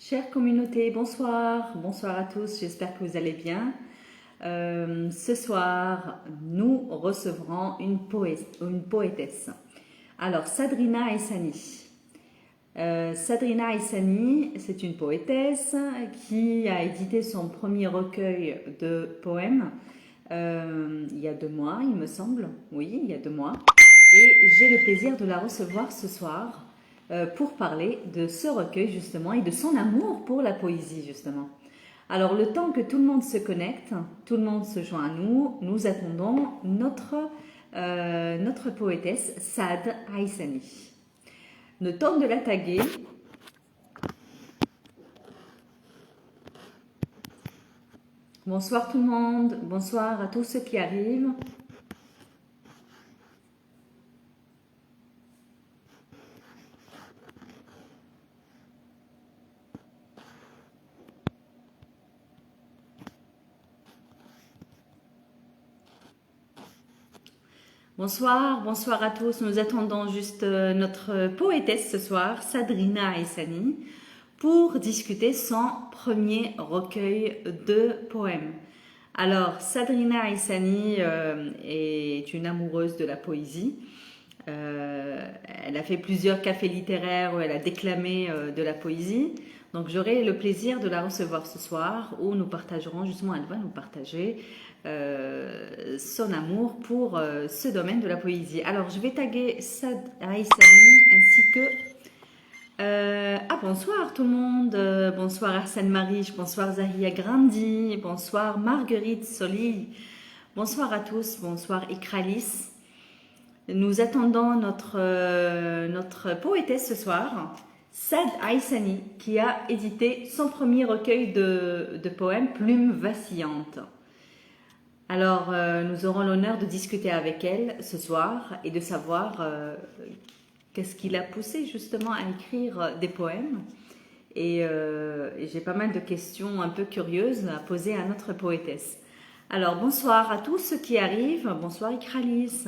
Chère communauté, bonsoir, bonsoir à tous, j'espère que vous allez bien. Ce soir, nous recevrons une poétesse. Alors, Sadrina Aissani. Sadrina Aissani, c'est une poétesse qui a édité son premier recueil de poèmes il y a 2 mois, il me semble. Oui, il y a 2 mois. Et j'ai le plaisir de la recevoir ce soir pour parler de ce recueil justement et de son amour pour la poésie justement. Alors le temps que tout le monde se connecte, tout le monde se joint à nous, nous attendons notre poétesse Sad Aissani. Le temps de la taguer. Bonsoir tout le monde, bonsoir à tous ceux qui arrivent. Bonsoir, bonsoir à tous. Nous attendons juste notre poétesse ce soir, Sadrina Aissani, pour discuter son premier recueil de poèmes. Alors, Sadrina Aissani est une amoureuse de la poésie. Elle a fait plusieurs cafés littéraires où elle a déclamé de la poésie. Donc j'aurai le plaisir de la recevoir ce soir où nous partagerons, justement, elle va nous partager son amour pour ce domaine de la poésie. Alors je vais taguer Sad Aissani ainsi que... bonsoir tout le monde, bonsoir Arsène Mariche, bonsoir Zahia Grandi, bonsoir Marguerite Soli, bonsoir à tous, bonsoir Ikralis. Nous attendons notre poétesse ce soir, Sad Aissani, qui a édité son premier recueil de poèmes, Plume vacillante. Alors, nous aurons l'honneur de discuter avec elle ce soir et de savoir qu'est-ce qui l'a poussé justement à écrire des poèmes. Et j'ai pas mal de questions un peu curieuses à poser à notre poétesse. Alors, bonsoir à tous ceux qui arrivent. Bonsoir Ikralis.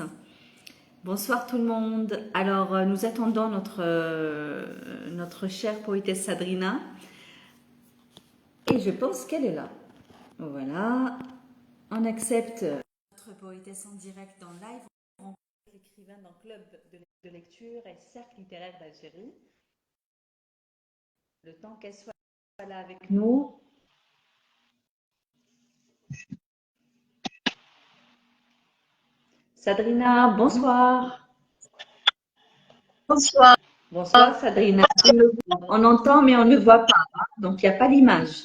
Bonsoir tout le monde. Alors, nous attendons notre chère poétesse Sadrina. Et je pense qu'elle est là. Voilà. On accepte notre poétesse en direct dans live. On rencontre l'écrivain dans le club de lecture et cercle littéraire d'Algérie. Le temps qu'elle soit là avec nous. Sadrina, bonsoir. Bonsoir. Bonsoir Sadrina. On entend mais on ne voit pas, hein, donc il n'y a pas d'image.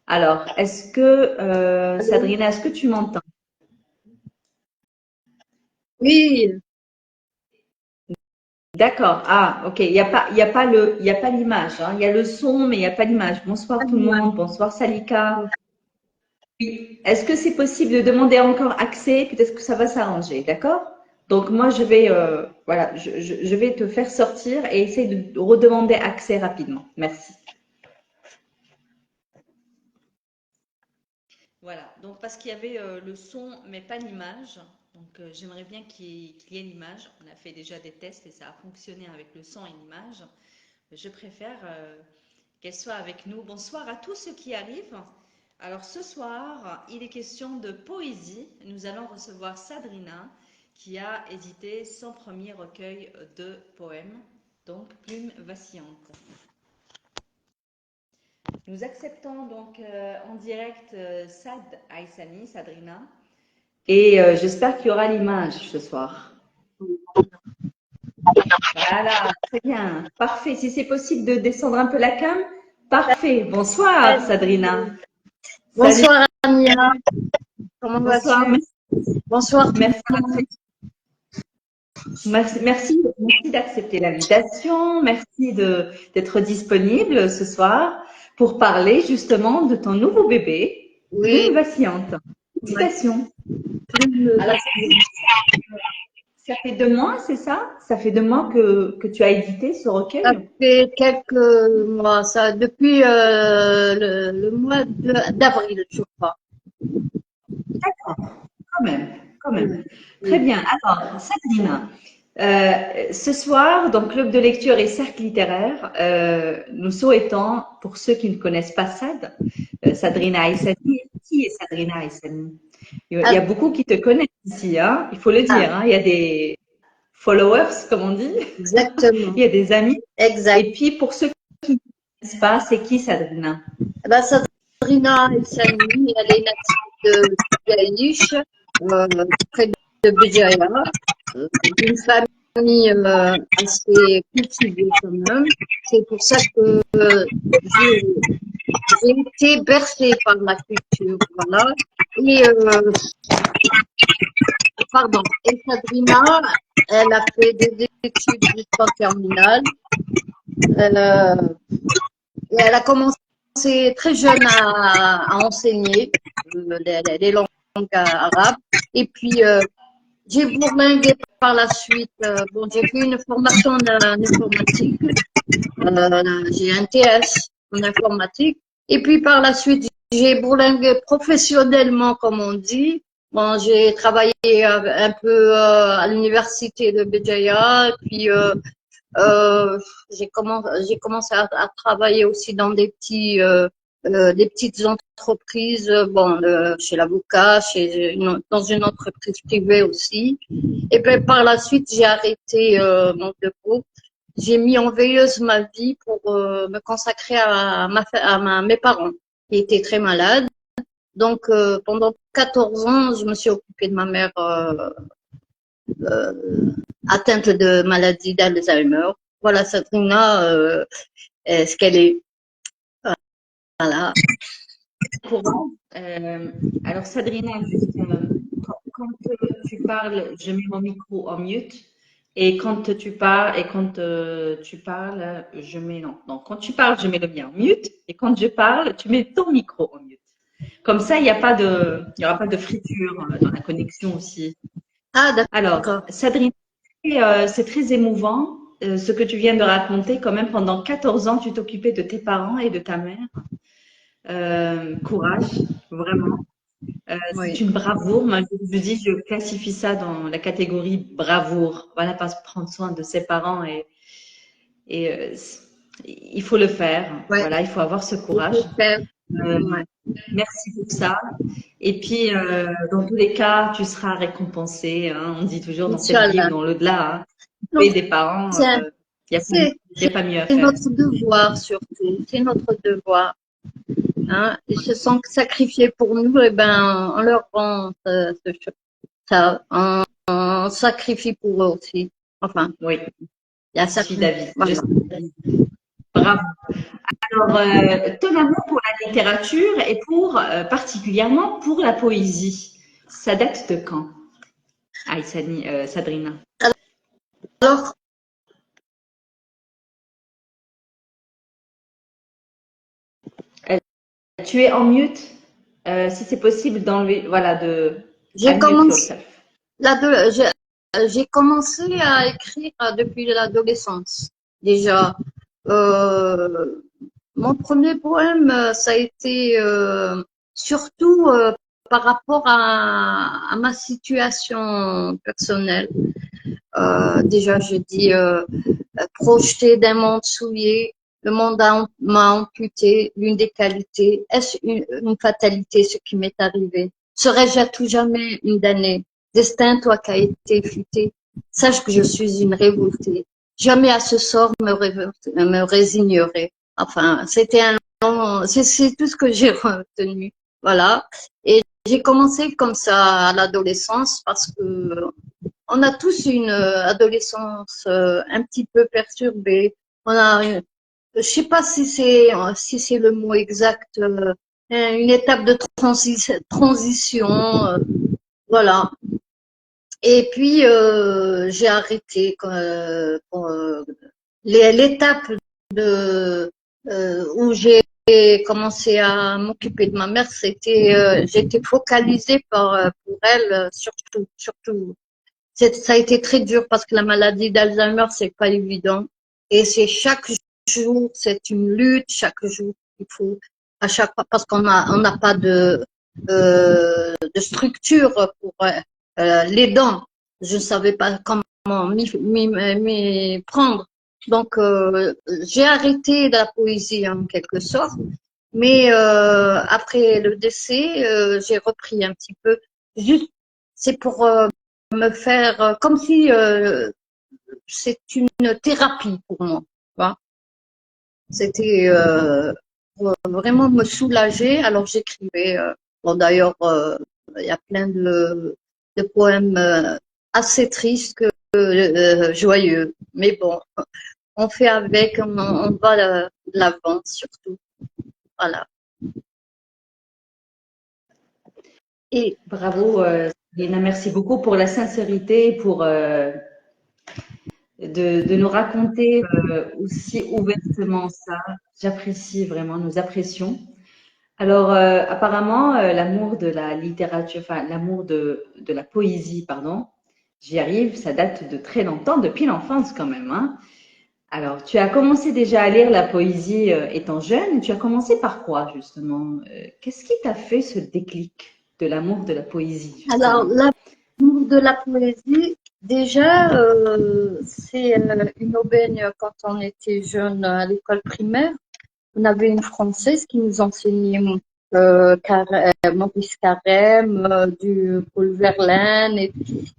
Alors, est-ce que, Sadrina, est-ce que tu m'entends? Oui, D'accord. Ah, ok. Il y a pas l'image, hein. Il y a le son, mais il n'y a pas l'image. Bonsoir tout le monde. Bonsoir Salika. Oui. Est-ce que c'est possible de demander encore accès? Peut-être que ça va s'arranger, d'accord? Donc moi, voilà, je vais te faire sortir et essayer de redemander accès rapidement. Merci. Voilà. Donc parce qu'il y avait le son, mais pas l'image. Donc j'aimerais bien qu'il y ait l'image. On a fait déjà des tests et ça a fonctionné avec le son et l'image. Je préfère qu'elle soit avec nous. Bonsoir à tous ceux qui arrivent. Alors ce soir, il est question de poésie. Nous allons recevoir Sadrina qui a édité son premier recueil de poèmes, donc Plume vacillante. Nous acceptons donc en direct Sad Aissani, Sadrina, et j'espère qu'il y aura l'image ce soir. Voilà, très bien, parfait. Si c'est possible de descendre un peu la cam, parfait. Bonsoir Sadrina. bonsoir Amia. Comment Bonsoir, vas-tu? Bonsoir. merci d'accepter l'invitation. Merci d'être disponible ce soir pour parler justement de ton nouveau bébé, Oui. Plume vacillante. Félicitations. Alors, ça fait 2 mois, c'est ça? Ça fait 2 mois que tu as édité ce recueil? Ça fait quelques mois, ça, depuis le mois d'avril, je crois. D'accord, quand même, quand même. Très bien. Alors, Sabrina, Ce soir, dans Club de lecture et cercle littéraire, nous souhaitons, pour ceux qui ne connaissent pas Sad, Sadrina Aissani, qui est Sadrina Aissani? Il y a Ah, beaucoup qui te connaissent ici, hein, il faut le ah, dire, hein, il y a des followers, comme on dit, exactement. il y a des amis. Exact. Et puis, pour ceux qui ne connaissent pas, c'est qui Sadrina? Eh ben, Sabrina El-Sani, elle est native de Gaïch, près de Béjaïa, d'une famille assez cultivée quand même. C'est pour ça que j'ai été bercée par la culture, voilà. Et pardon. Et Sabrina, elle a fait des études jusqu'en terminale. Euh, et elle a commencé très jeune à enseigner les langues arabes. Et puis, j'ai bourlingué par la suite. Bon, j'ai fait une formation en informatique. J'ai un TS en informatique. Et puis, par la suite, j'ai bourlingué professionnellement, comme on dit. Bon, j'ai travaillé un peu à l'université de Béjaïa. Et puis, j'ai commencé à travailler aussi dans des petites entreprises, bon, chez l'avocat, dans une entreprise privée aussi. Et puis par la suite, j'ai arrêté mon dépôt. J'ai mis en veilleuse ma vie pour me consacrer mes parents qui étaient très malades. Donc pendant 14 ans, je me suis occupée de ma mère euh, atteinte de maladie d'Alzheimer. Voilà, Sabrina, ce qu'elle est. Voilà. Pour alors, Sadrina, juste, quand tu parles, je mets mon micro en mute. Et quand tu parles, je mets non. Donc, quand tu parles, je mets le mien en mute. Et quand je parle, tu mets ton micro en mute. Comme ça, il y aura pas de friture dans la connexion aussi. Ah, Alors, d'accord. Sadrina, c'est très émouvant ce que tu viens de raconter. Quand même, pendant 14 ans, tu t'occupais de tes parents et de ta mère. Courage, vraiment. C'est Oui. une bravoure. Moi, je dis, je classifie ça dans la catégorie bravoure. Voilà, parce que prendre soin de ses parents et il faut le faire. Ouais. Voilà, il faut avoir ce Il courage. faut faire. Euh, Ouais. merci pour ça. Et puis, dans tous les cas, tu seras récompensé, hein. On dit toujours dans cette vie ou Inch'Allah. dans l'au-delà, hein. Donc, Trouver des parents, c'est il c'est- y a pas mieux à c'est faire. notre devoir surtout. C'est notre devoir. Hein. Ils se sont sacrifiés pour nous, et ben, on leur rend ça. On sacrifie pour eux aussi. Enfin, Oui, il y a je suis certains. d'avis. Je Voilà. suis d'avis. Bravo. Alors, ton amour pour la littérature et particulièrement pour la poésie, ça date de quand, Aïssani, Sadrina? Alors, Euh, Tu es en mute, si c'est possible d'enlever, voilà, de j'ai unmute commencé, yourself. j'ai commencé à écrire depuis l'adolescence. Déjà, euh, mon premier poème, ça a été surtout par rapport à ma situation personnelle. Déjà, je dis projeté d'un monde souillé, le monde m'a amputé l'une des qualités. Est-ce une fatalité ce qui m'est arrivé? Serais-je à tout jamais une damnée? Destin, toi qui as été futé, sache que je suis une révoltée. Jamais à ce sort me résignerai. Enfin, c'était un long, c'est tout ce que j'ai retenu. Voilà. Et j'ai commencé comme ça à l'adolescence parce que on a tous une adolescence un petit peu perturbée. On a, je sais pas si c'est le mot exact, une étape de transition, voilà. Et puis j'ai arrêté l'étape de où j'ai commencé à m'occuper de ma mère. J'étais focalisée pour elle surtout. Ça a été très dur parce que la maladie d'Alzheimer, c'est pas évident. Et c'est chaque jour, c'est une lutte, chaque jour, il faut, à chaque fois, parce on n'a pas de structure pour les dents. Je ne savais pas comment m'y prendre. Donc, j'ai arrêté la poésie en quelque sorte, mais après le décès, j'ai repris un petit peu. Juste, c'est pour me faire comme si c'est une thérapie pour moi. Tu vois. C'était pour vraiment me soulager. Alors j'écrivais. Bon, d'ailleurs, il y a plein de poèmes assez tristes que joyeux. Mais bon, on fait avec, on va de l'avant surtout. Voilà. Et Bravo, Lina, merci beaucoup pour la sincérité, pour de nous raconter aussi ouvertement ça. J'apprécie vraiment, nous apprécions. Alors, apparemment, l'amour de la littérature, enfin, l'amour de la poésie, pardon, j'y arrive, ça date de très longtemps, depuis l'enfance quand même, hein. Alors, tu as commencé déjà à lire la poésie étant jeune. Tu as commencé par quoi, justement? Qu'est-ce qui t'a fait ce déclic de l'amour de la poésie, alors, justement? l'amour de la poésie, déjà, c'est une aubaine quand on était jeune à l'école primaire. On avait une Française qui nous enseignait Maurice Carême, du Paul Verlaine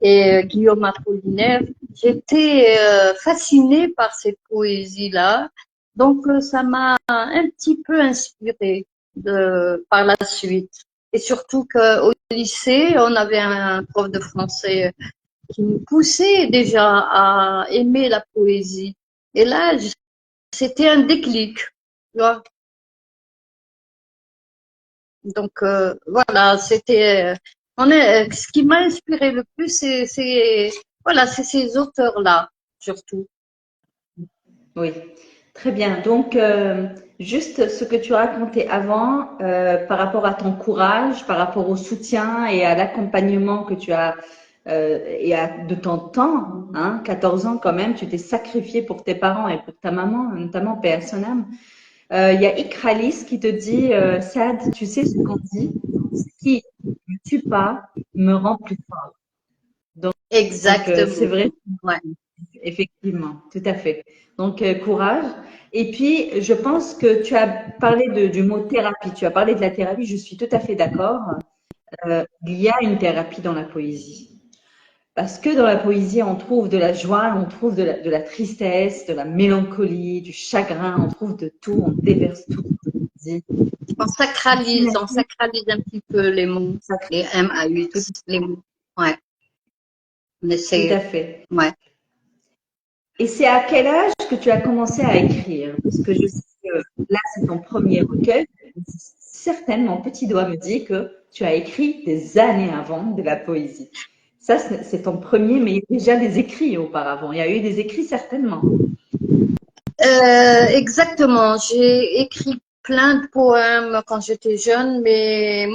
et Guillaume Apollinaire. J'étais fascinée par cette poésie-là. Donc, ça m'a un petit peu inspirée par la suite. Et surtout qu'au lycée, on avait un prof de français qui nous poussait déjà à aimer la poésie. Et là, c'était un déclic. Tu vois. Donc voilà, c'était ce qui m'a inspiré le plus, voilà, c'est ces auteurs-là surtout. Oui, très bien. Donc, juste ce que tu racontais avant, par rapport à ton courage, par rapport au soutien et à l'accompagnement que tu as de ton temps, hein, 14 ans quand même, tu t'es sacrifié pour tes parents et pour ta maman, notamment paix à son âme. Il y a Ikralis qui te dit, Sad, tu sais ce qu'on dit, ce qui ne me tue pas me rend plus fort. Donc c'est Exactement. vrai. Ouais. Effectivement, tout à fait. Donc, courage. Et puis, je pense que tu as parlé du mot thérapie. Tu as parlé de la thérapie. Je suis tout à fait d'accord. Il y a une thérapie dans la poésie. Parce que dans la poésie, on trouve de la joie, on trouve de la tristesse, de la mélancolie, du chagrin, on trouve de tout, on déverse tout dans la poésie. On sacralise un petit peu les mots, Ça les tout, M-A-U-X, les mots. Ouais. Mais tout à c'est, fait. ouais. Et c'est à quel âge que tu as commencé à écrire? Parce que je sais que là, c'est ton premier recueil. Certainement, mon petit doigt me dit que tu as écrit des années avant de la poésie. Ça, c'est ton premier, mais il y a déjà des écrits auparavant. Il y a eu des écrits certainement. Exactement. J'ai écrit plein de poèmes quand j'étais jeune, mais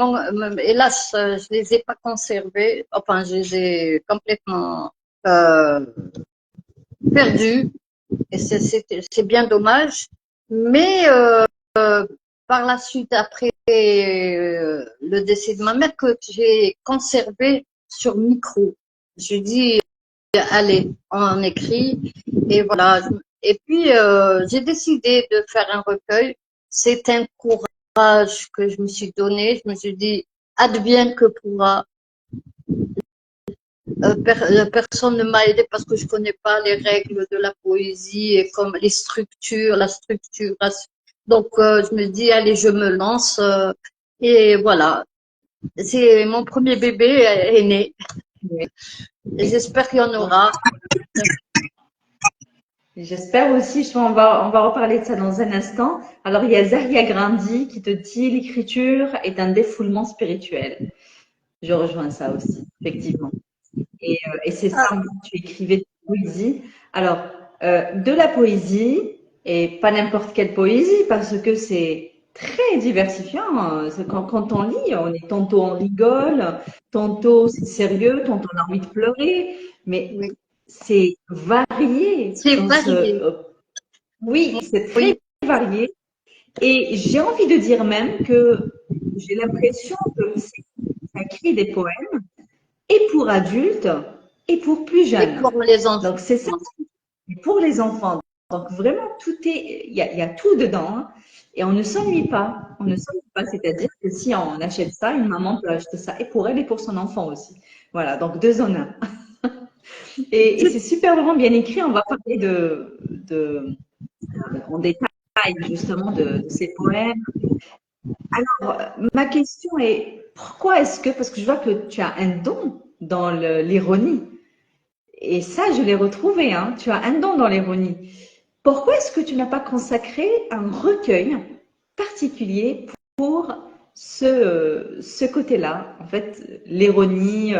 hélas, je les ai pas conservés. Enfin, je les ai complètement euh, perdus. Et c'est bien dommage. Mais par la suite, après le décès de ma mère, que j'ai conservé sur micro. Je dis, allez, on écrit. Et voilà. Et puis, j'ai décidé de faire un recueil. C'est un courage que je me suis donné. Je me suis dit, advienne que pourra. Personne ne m'a aidé parce que je connais pas les règles de la poésie et comme les structures, la structuration. Donc, je me dis, allez, je me lance. Et voilà. C'est mon premier bébé est né. Et j'espère qu'il y en aura. J'espère aussi, on va reparler de ça dans un instant. Alors, il y a Zaria Grandi qui te dit l'écriture est un défoulement spirituel. Je rejoins ça aussi, effectivement. Et c'est ça, tu écrivais de la poésie. Alors, de la poésie, et pas n'importe quelle poésie, parce que c'est très diversifiant. Quand on lit, tantôt on rigole, tantôt c'est sérieux, tantôt on a envie de pleurer, mais Oui. c'est varié C'est dans varié. oui, c'est très Oui, varié. Et j'ai envie de dire même que j'ai l'impression que ça écrit des poèmes et pour adultes et pour plus Et jeunes. pour les enfants. Donc, c'est ça pour les enfants. Donc, vraiment, il y a tout dedans, hein. Et on ne s'ennuie pas. On ne s'ennuie pas. C'est-à-dire que si on achète ça, une maman peut acheter ça et pour elle et pour son enfant aussi. Voilà. Donc, deux en un. Et c'est super vraiment bien écrit. On va parler en détail justement de ces poèmes. Alors, ma question est, pourquoi est-ce que, parce que je vois que tu as un don dans l'ironie, et ça, je l'ai retrouvé, hein, tu as un don dans l'ironie. Pourquoi est-ce que tu n'as pas consacré un recueil particulier pour ce côté-là? En fait, l'ironie,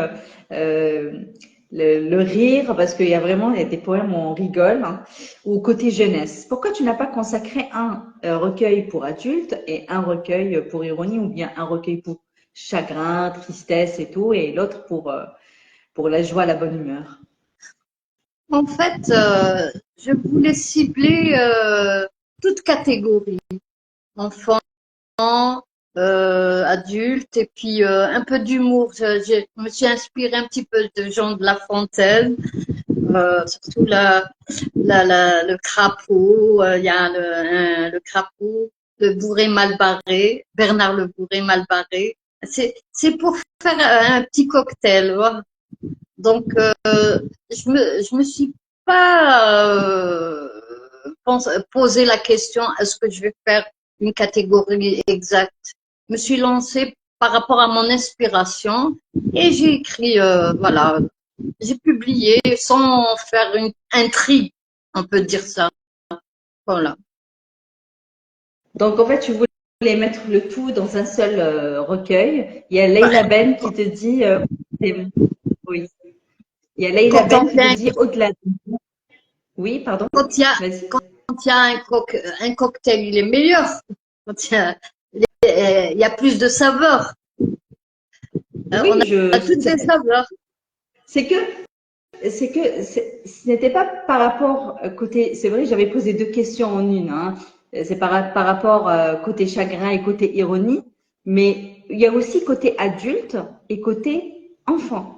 euh, le rire, parce qu'il y a vraiment il y a des poèmes où on rigole, hein, ou côté jeunesse. Pourquoi tu n'as pas consacré un recueil pour adultes et un recueil pour ironie, ou bien un recueil pour chagrin, tristesse et tout, et l'autre pour la joie, la bonne humeur? En fait, je voulais cibler toute catégorie, enfants, adultes, et puis un peu d'humour. Je me suis inspirée un petit peu de Jean de La Fontaine, surtout le crapaud. Il y a le crapaud, le bourré mal barré, Bernard le bourré mal barré. C'est pour faire un petit cocktail, voilà. Donc, je me suis pas posé la question, est-ce que je vais faire une catégorie exacte? Je me suis lancée par rapport à mon inspiration et j'ai écrit, voilà, j'ai publié sans faire une intrigue, on peut dire ça. Voilà. Donc, en fait, tu voulais mettre le tout dans un seul recueil. Il y a Leila Ben qui te dit, oui. Il y a Leila Quand Ben on qui te fait dit au-delà. Oui, pardon. quand il y a, Vas-y. quand il y a un cocktail, il est meilleur. Quand il y a plus de saveurs. On Oui, a toutes des saveurs. c'est que, ce n'était pas par rapport côté, c'est vrai, j'avais posé deux questions en une, hein. C'est par rapport côté chagrin et côté ironie, mais il y a aussi côté adulte et côté enfant.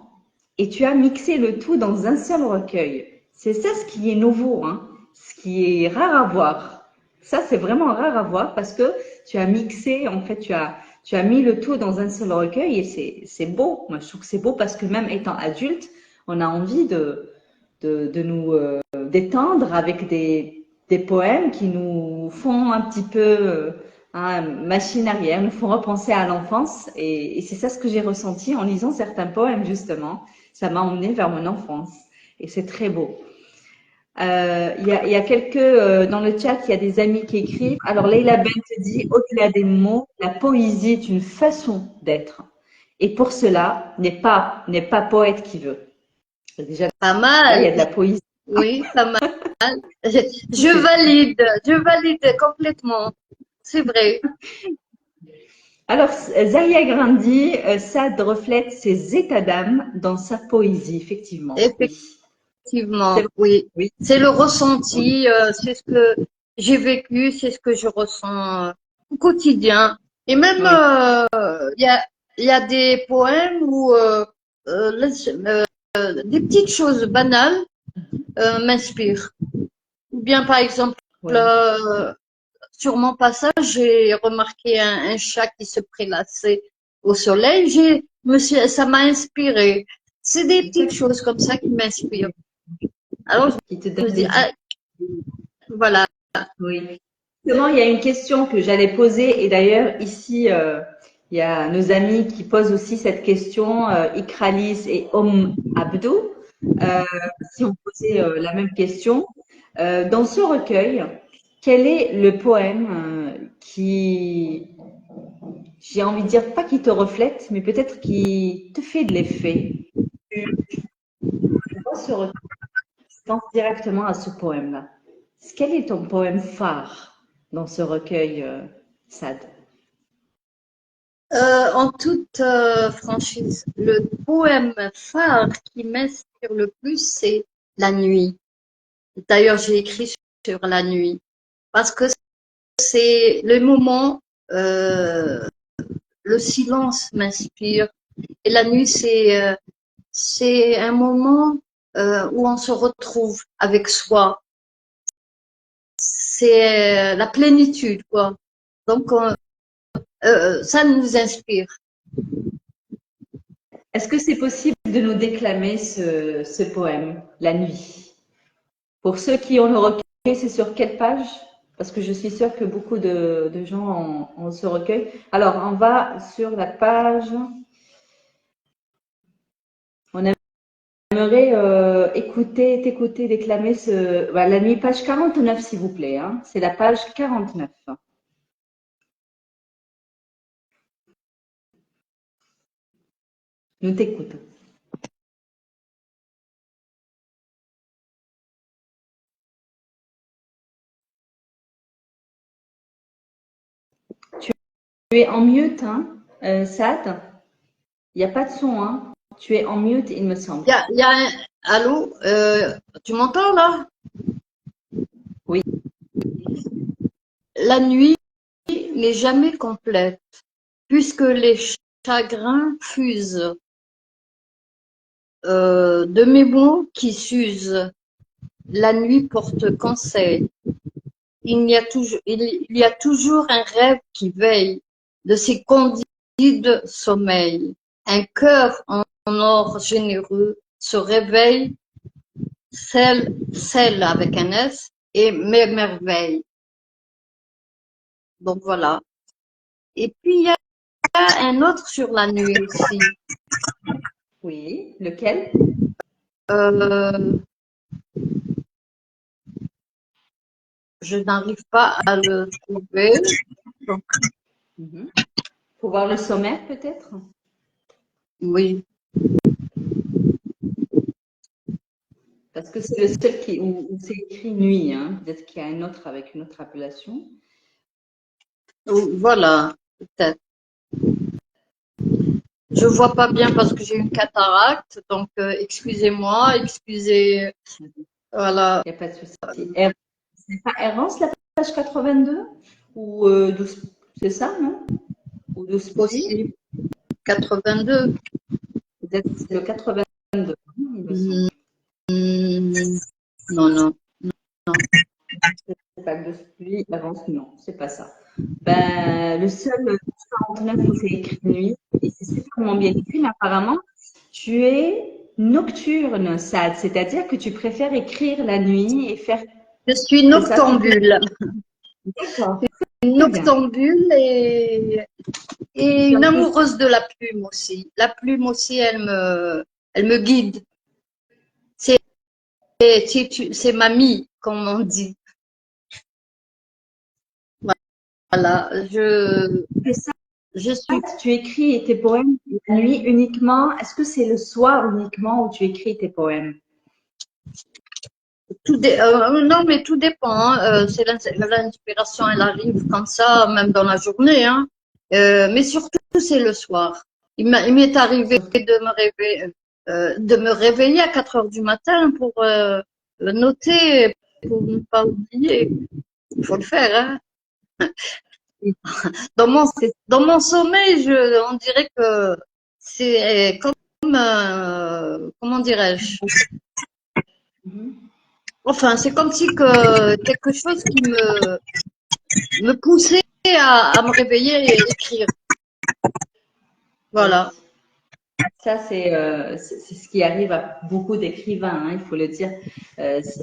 Et tu as mixé le tout dans un seul recueil. C'est ça ce qui est nouveau, hein, ce qui est rare à voir. Ça, c'est vraiment rare à voir parce que tu as mixé, en fait, tu as mis le tout dans un seul recueil et c'est beau. Moi, je trouve que c'est beau parce que même étant adulte, on a envie de nous détendre avec des poèmes qui nous font un petit peu machine arrière, nous font repenser à l'enfance. Et c'est ça ce que j'ai ressenti en lisant certains poèmes, justement. Ça m'a emmené vers mon enfance. Et c'est très beau. Il y a quelques, dans le chat, il y a des amis qui écrivent. Alors, Leila Ben te dit, au-delà des mots, la poésie est une façon d'être. Et pour cela, n'est pas poète qui veut. Déjà, Pas là, il y mal. a de la poésie. Oui, pas mal. Je valide complètement. C'est vrai. Alors, Zaria Grandi, Sade reflète ses états d'âme dans sa poésie, effectivement. Oui. C'est Effectivement, vrai. oui. Oui. C'est le Oui. ressenti, c'est ce que j'ai vécu, c'est ce que je ressens au quotidien. Et même, Oui. il y a des poèmes où des petites choses banales m'inspirent. Ou bien, par exemple, Oui. euh, sur mon passage, j'ai remarqué un chat qui se prélassait au soleil. Ça m'a inspiré. C'est des petites Exactement. choses comme ça qui m'inspirent. Alors, Qui te je me donne dis, des ah, voilà. Oui. Justement, il y a une question que j'allais poser, et d'ailleurs, ici, il y a nos amis qui posent aussi cette question, Ikralis et Abdou, euh, si on posait la même question. Dans ce recueil, quel est le poème qui, j'ai envie de dire, pas qui te reflète, mais peut-être qui te fait de l'effet? Tu vois ce recueil, je pense directement à ce poème-là. Quel est ton poème phare dans ce recueil, Sade? En toute franchise, le poème phare qui m'inspire le plus, c'est La nuit. D'ailleurs, j'ai écrit sur la nuit parce que c'est le moment, le silence m'inspire. Et la nuit, c'est un moment où on se retrouve avec soi. C'est la plénitude, quoi. Donc, ça nous inspire. Est-ce que c'est possible de nous déclamer ce poème, La nuit? Pour ceux qui ont le recueil, c'est sur quelle page? Parce que je suis sûre que beaucoup de gens ont ce recueil. Alors, on va sur la page. On aimerait t'écouter déclamer La nuit, page 49, s'il vous plaît. Hein. C'est la page 49. Nous t'écoutons. Tu es en mute, hein, Saad? Il n'y a pas de son, hein? Tu es en mute, il me semble. Il y a un... Allô, tu m'entends là? Oui. La nuit n'est jamais complète, puisque les chagrins fusent de mes mots qui s'usent. La nuit porte conseil. Il y a toujours un rêve qui veille de ces candides sommeils. Un cœur en or généreux se réveille, celle avec un S, et m'émerveille. Donc voilà. Et puis il y a un autre sur la nuit aussi. Oui, lequel? Je n'arrive pas à le trouver. Donc, Pour voir le sommaire, peut-être? oui. Parce que c'est le seul où c'est écrit nuit. Hein. Peut-être qu'il y a un autre avec une autre appellation. Voilà, peut-être. Je vois pas bien parce que j'ai une cataracte, donc excusez-moi, excusez. Voilà. Il n'y a pas de souci. C'est pas Errance, la page 82? Ou 12, c'est ça, non? Ou 12 Possible. 82. Peut-être c'est le 82, il me semble. Non, non. C'est pas le 12 pluie, avance, non, c'est pas ça. Ben, le seul 49 où c'est écrit nuit, et c'est super bien écrit, mais apparemment, tu es nocturne, Sad, c'est-à-dire que tu préfères écrire la nuit et faire. Je suis C'est ça, noctambule. D'accord. Une Très bien. noctambule et une amoureuse de la plume aussi. La plume aussi, elle me guide. C'est mamie, comme on dit. Voilà, Ça, je suis tu écris tes poèmes la nuit uniquement. Est-ce que c'est le soir uniquement où tu écris tes poèmes? non, mais tout dépend. Hein. C'est l'inspiration, elle arrive comme ça, même dans la journée. Hein. Mais surtout, c'est le soir. Il m'est arrivé de me réveiller à 4 heures du matin pour noter, pour ne pas oublier. Il faut le faire. Hein. Dans mon sommeil, on dirait que c'est comme, comment dirais-je? Enfin, c'est comme si que quelque chose qui me poussait à me réveiller et écrire. Voilà. Ça, c'est ce qui arrive à beaucoup d'écrivains, hein, il faut le dire.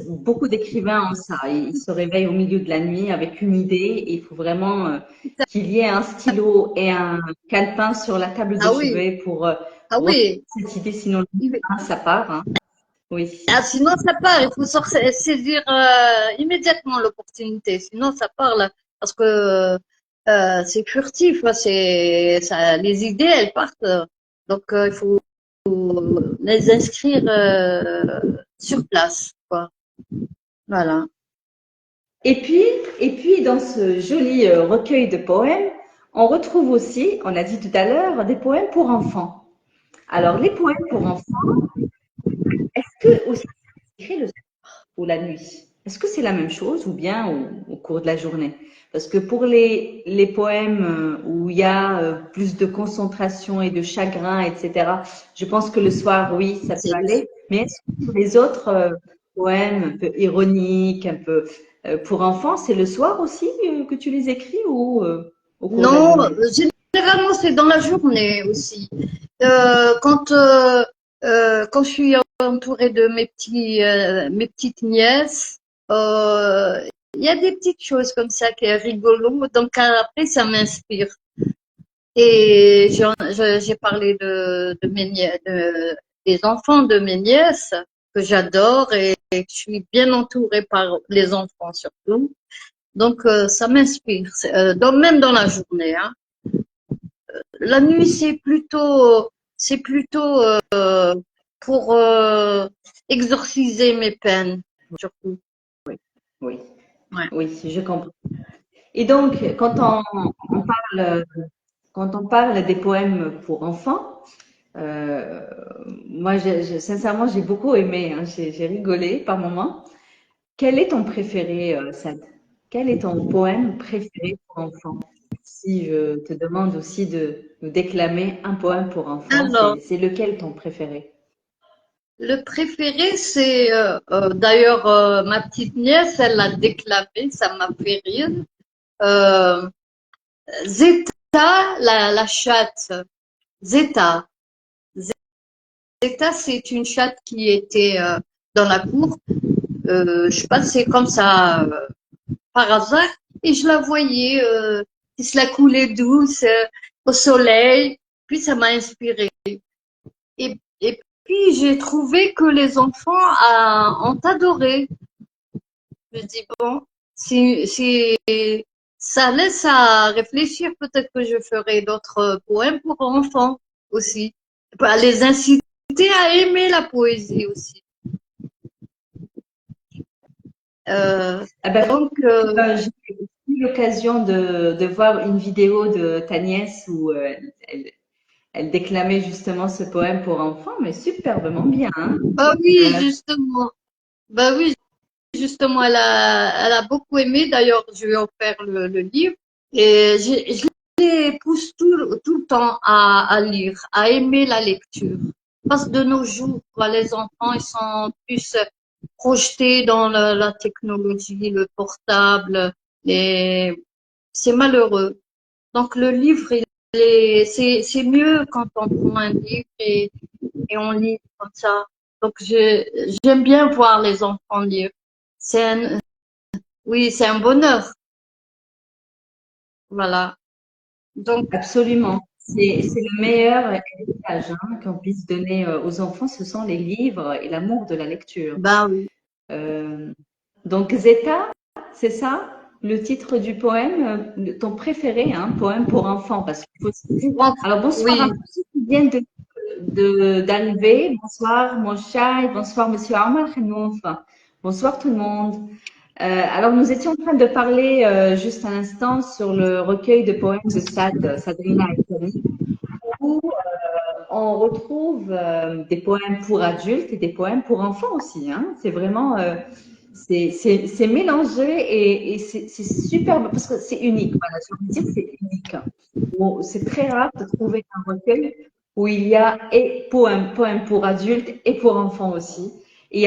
Beaucoup d'écrivains ont ça. Ils se réveillent au milieu de la nuit avec une idée et il faut vraiment qu'il y ait un stylo et un calepin sur la table de Ah oui, chevet pour ah oui. cette idée, sinon ça part. Hein. Oui. Ah, sinon, ça part. Il faut saisir immédiatement l'opportunité. Sinon, ça part là. Parce que c'est furtif. Les idées, elles partent. Donc, il faut les inscrire sur place, quoi. Voilà. Et puis, dans ce joli recueil de poèmes, on retrouve aussi, on a dit tout à l'heure, des poèmes pour enfants. Alors, les poèmes pour enfants, est-ce que aussi écrit le soir ou la nuit? Est-ce que c'est la même chose ou bien au cours de la journée? Parce que pour les poèmes où il y a plus de concentration et de chagrin, etc., je pense que le soir, oui, ça peut C'est aller. Mais est-ce que pour les autres poèmes un peu ironiques, un peu pour enfants, c'est le soir aussi que tu les écris ou au cours de la Non, journée? généralement c'est dans la journée aussi. Quand quand je suis entourée de mes petites nièces, euh, il y a des petites choses comme ça qui est rigolo. Donc après ça m'inspire. Et j'ai parlé de mes des enfants de mes nièces que j'adore et que je suis bien entourée par les enfants surtout. Donc ça m'inspire, même dans la journée, hein. La nuit, c'est plutôt pour exorciser mes peines, surtout. Oui, Ouais. oui, je comprends. Et donc, on parle, quand on parle des poèmes pour enfants, Euh, moi, sincèrement, j'ai beaucoup aimé, hein, j'ai rigolé par moments. Quel est ton préféré, Sad? Quel est ton poème préféré pour enfants? Si je te demande aussi de nous déclamer un poème pour enfants, Alors, c'est lequel ton préféré? le préféré, c'est d'ailleurs ma petite nièce, elle l'a déclamé, ça m'a fait rire. Euh, Zeta, la chatte. Zeta. Zeta, c'est une chatte qui était dans la cour. Je passais comme ça par hasard et je la voyais qui se la coulait douce au soleil. Puis ça m'a inspirée. Et puis j'ai trouvé que les enfants ont adoré. Je dis bon, ça laisse à réfléchir. Peut-être que je ferai d'autres poèmes pour enfants aussi. À les inciter à aimer la poésie aussi. Ah ben, Donc, j'ai eu l'occasion de voir une vidéo de ta nièce où elle déclamait justement ce poème pour enfants, mais superbement bien, hein? bah oui, Euh, justement. Bah oui, justement, elle a beaucoup aimé. D'ailleurs, je lui ai offert le livre et je les pousse tout le temps à lire, à aimer la lecture. Parce que de nos jours, quoi, les enfants, ils sont plus projetés dans la technologie, le portable, et c'est malheureux. Donc, le livre, c'est mieux quand on prend un livre et on lit comme ça. Donc, j'aime bien voir les enfants lire. C'est un, oui, c'est un bonheur. Voilà. Donc, Absolument. C'est le meilleur héritage qu'on puisse donner aux enfants, ce sont les livres et l'amour de la lecture. ben oui. Euh, donc, Zeta, c'est ça le titre du poème, ton préféré, hein, poème pour enfants, parce qu'il faut. Alors, bonsoir à Oui. tous ceux qui viennent d'arriver. Bonsoir, mon chat, et bonsoir, monsieur Omar Khanouf. Bonsoir tout le monde. Alors, nous étions en train de parler juste un instant sur le recueil de poèmes de Sadrina Eteri, où on retrouve des poèmes pour adultes et des poèmes pour enfants aussi, hein. C'est vraiment, c'est mélangé et c'est superbe parce que c'est unique. Voilà, j'ai envie de dire que c'est unique. Bon, c'est très rare de trouver un recueil où il y a et poèmes pour adultes et pour enfants aussi. Et il y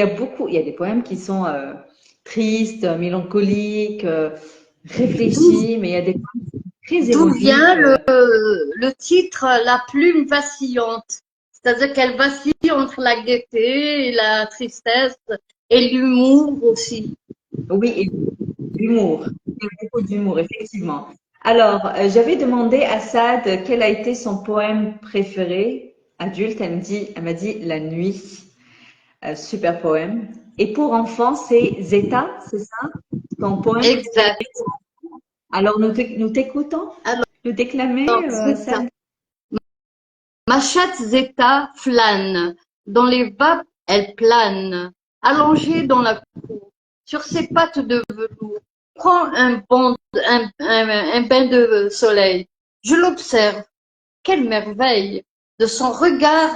a des poèmes qui sont tristes, mélancoliques, D'où, réfléchis, mais il y a des poèmes très d'où érudits. vient le titre La plume vacillante? C'est-à-dire qu'elle vacille entre la gaieté et la tristesse et l'humour aussi. Oui, et l'humour. Il y a beaucoup d'humour, effectivement. Alors, j'avais demandé à Sad quel a été son poème préféré adulte. Elle m'a dit La nuit. Super poème. Et pour enfants, c'est Zeta, c'est ça? Ton poème préféré? Exact. Alors, nous t'écoutons Alors, le déclamer, Zeta. Sad? Ma chatte Zeta flâne. Dans les vapes, elle plane. Allongée dans la cour, sur ses pattes de velours, prend un bain de soleil. Je l'observe. Quelle merveille! De son regard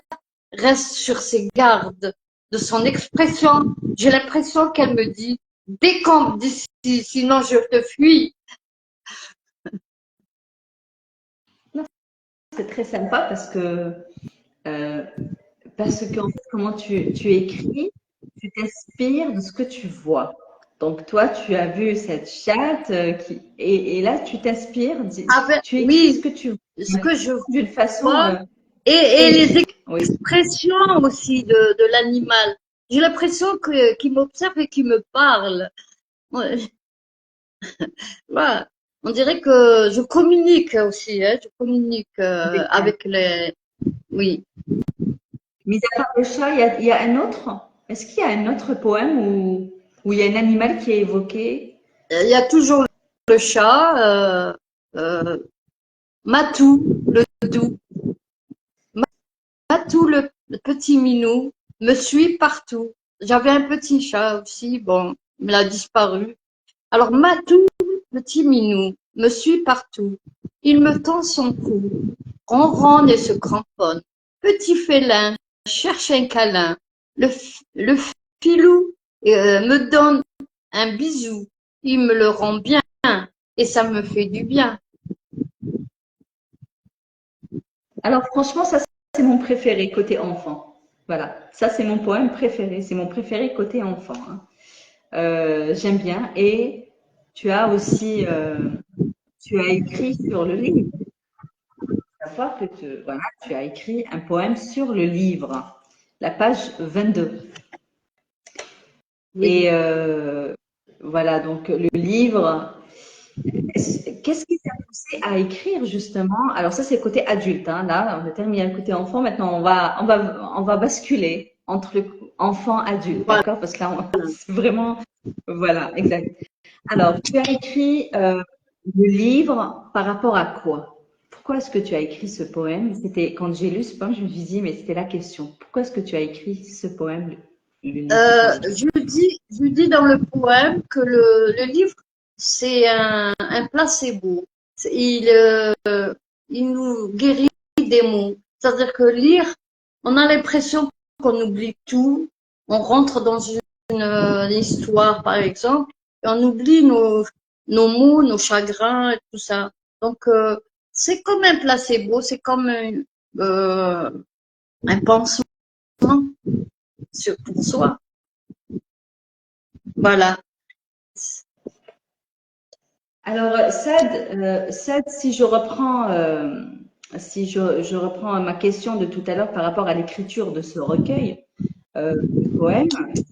reste sur ses gardes. De son expression, j'ai l'impression qu'elle me dit décampe d'ici, sinon je te fuis. C'est très sympa euh, parce que en fait, comment tu écris, tu t'inspires de ce que tu vois. Donc toi, tu as vu cette chatte et là, tu t'inspires, tu écris ce Oui, que tu ce vois que je d'une façon vois et les poétique. Oui. expressions aussi de l'animal. J'ai l'impression qu'il m'observe et qu'il me parle. Ouais, voilà. On dirait que je communique aussi, hein, je communique avec les. Oui. Mis à part le chat, il y a un autre? Est-ce qu'il y a un autre poème où il y a un animal qui est évoqué? Il y a toujours le chat, euh, Matou, le doux. Matou, le petit minou, me suit partout. J'avais un petit chat aussi, bon, il a disparu. Alors Matou, petit minou, me suit partout. Il me tend son cou, ronronne et se cramponne. Petit félin, cherche un câlin. Le filou me donne un bisou. Il me le rend bien et ça me fait du bien. Alors franchement, ça c'est mon préféré côté enfant. Voilà, ça c'est mon poème préféré. C'est mon préféré côté enfant, hein. J'aime bien. Et tu as aussi, tu as écrit sur le livre. Savoir que voilà, tu as écrit un poème sur le livre, la page 22. Oui. Et voilà, donc le livre. Qu'est-ce qui t'a poussé à écrire justement? Alors ça c'est le côté adulte, hein. Là on a terminé le côté enfant. Maintenant on va basculer entre le enfant adulte, Voilà. d'accord? Parce que là c'est vraiment voilà exact. Alors tu as écrit le livre par rapport à quoi? Pourquoi est-ce que tu as écrit ce poème? C'était quand j'ai lu ce poème, je me suis dit mais c'était la question. Pourquoi est-ce que tu as écrit ce poème, le livre sur le livre? Je dis dans le poème que le livre, c'est un placebo. Il, il nous guérit des mots. C'est-à-dire que lire, on a l'impression qu'on oublie tout. On rentre dans une histoire, par exemple, et on oublie nos maux, nos chagrins et tout ça. Donc, c'est comme un placebo, c'est comme un pansement pour soi. Voilà. Alors, Sad, si je reprends ma question de tout à l'heure par rapport à l'écriture de ce recueil de poèmes, tu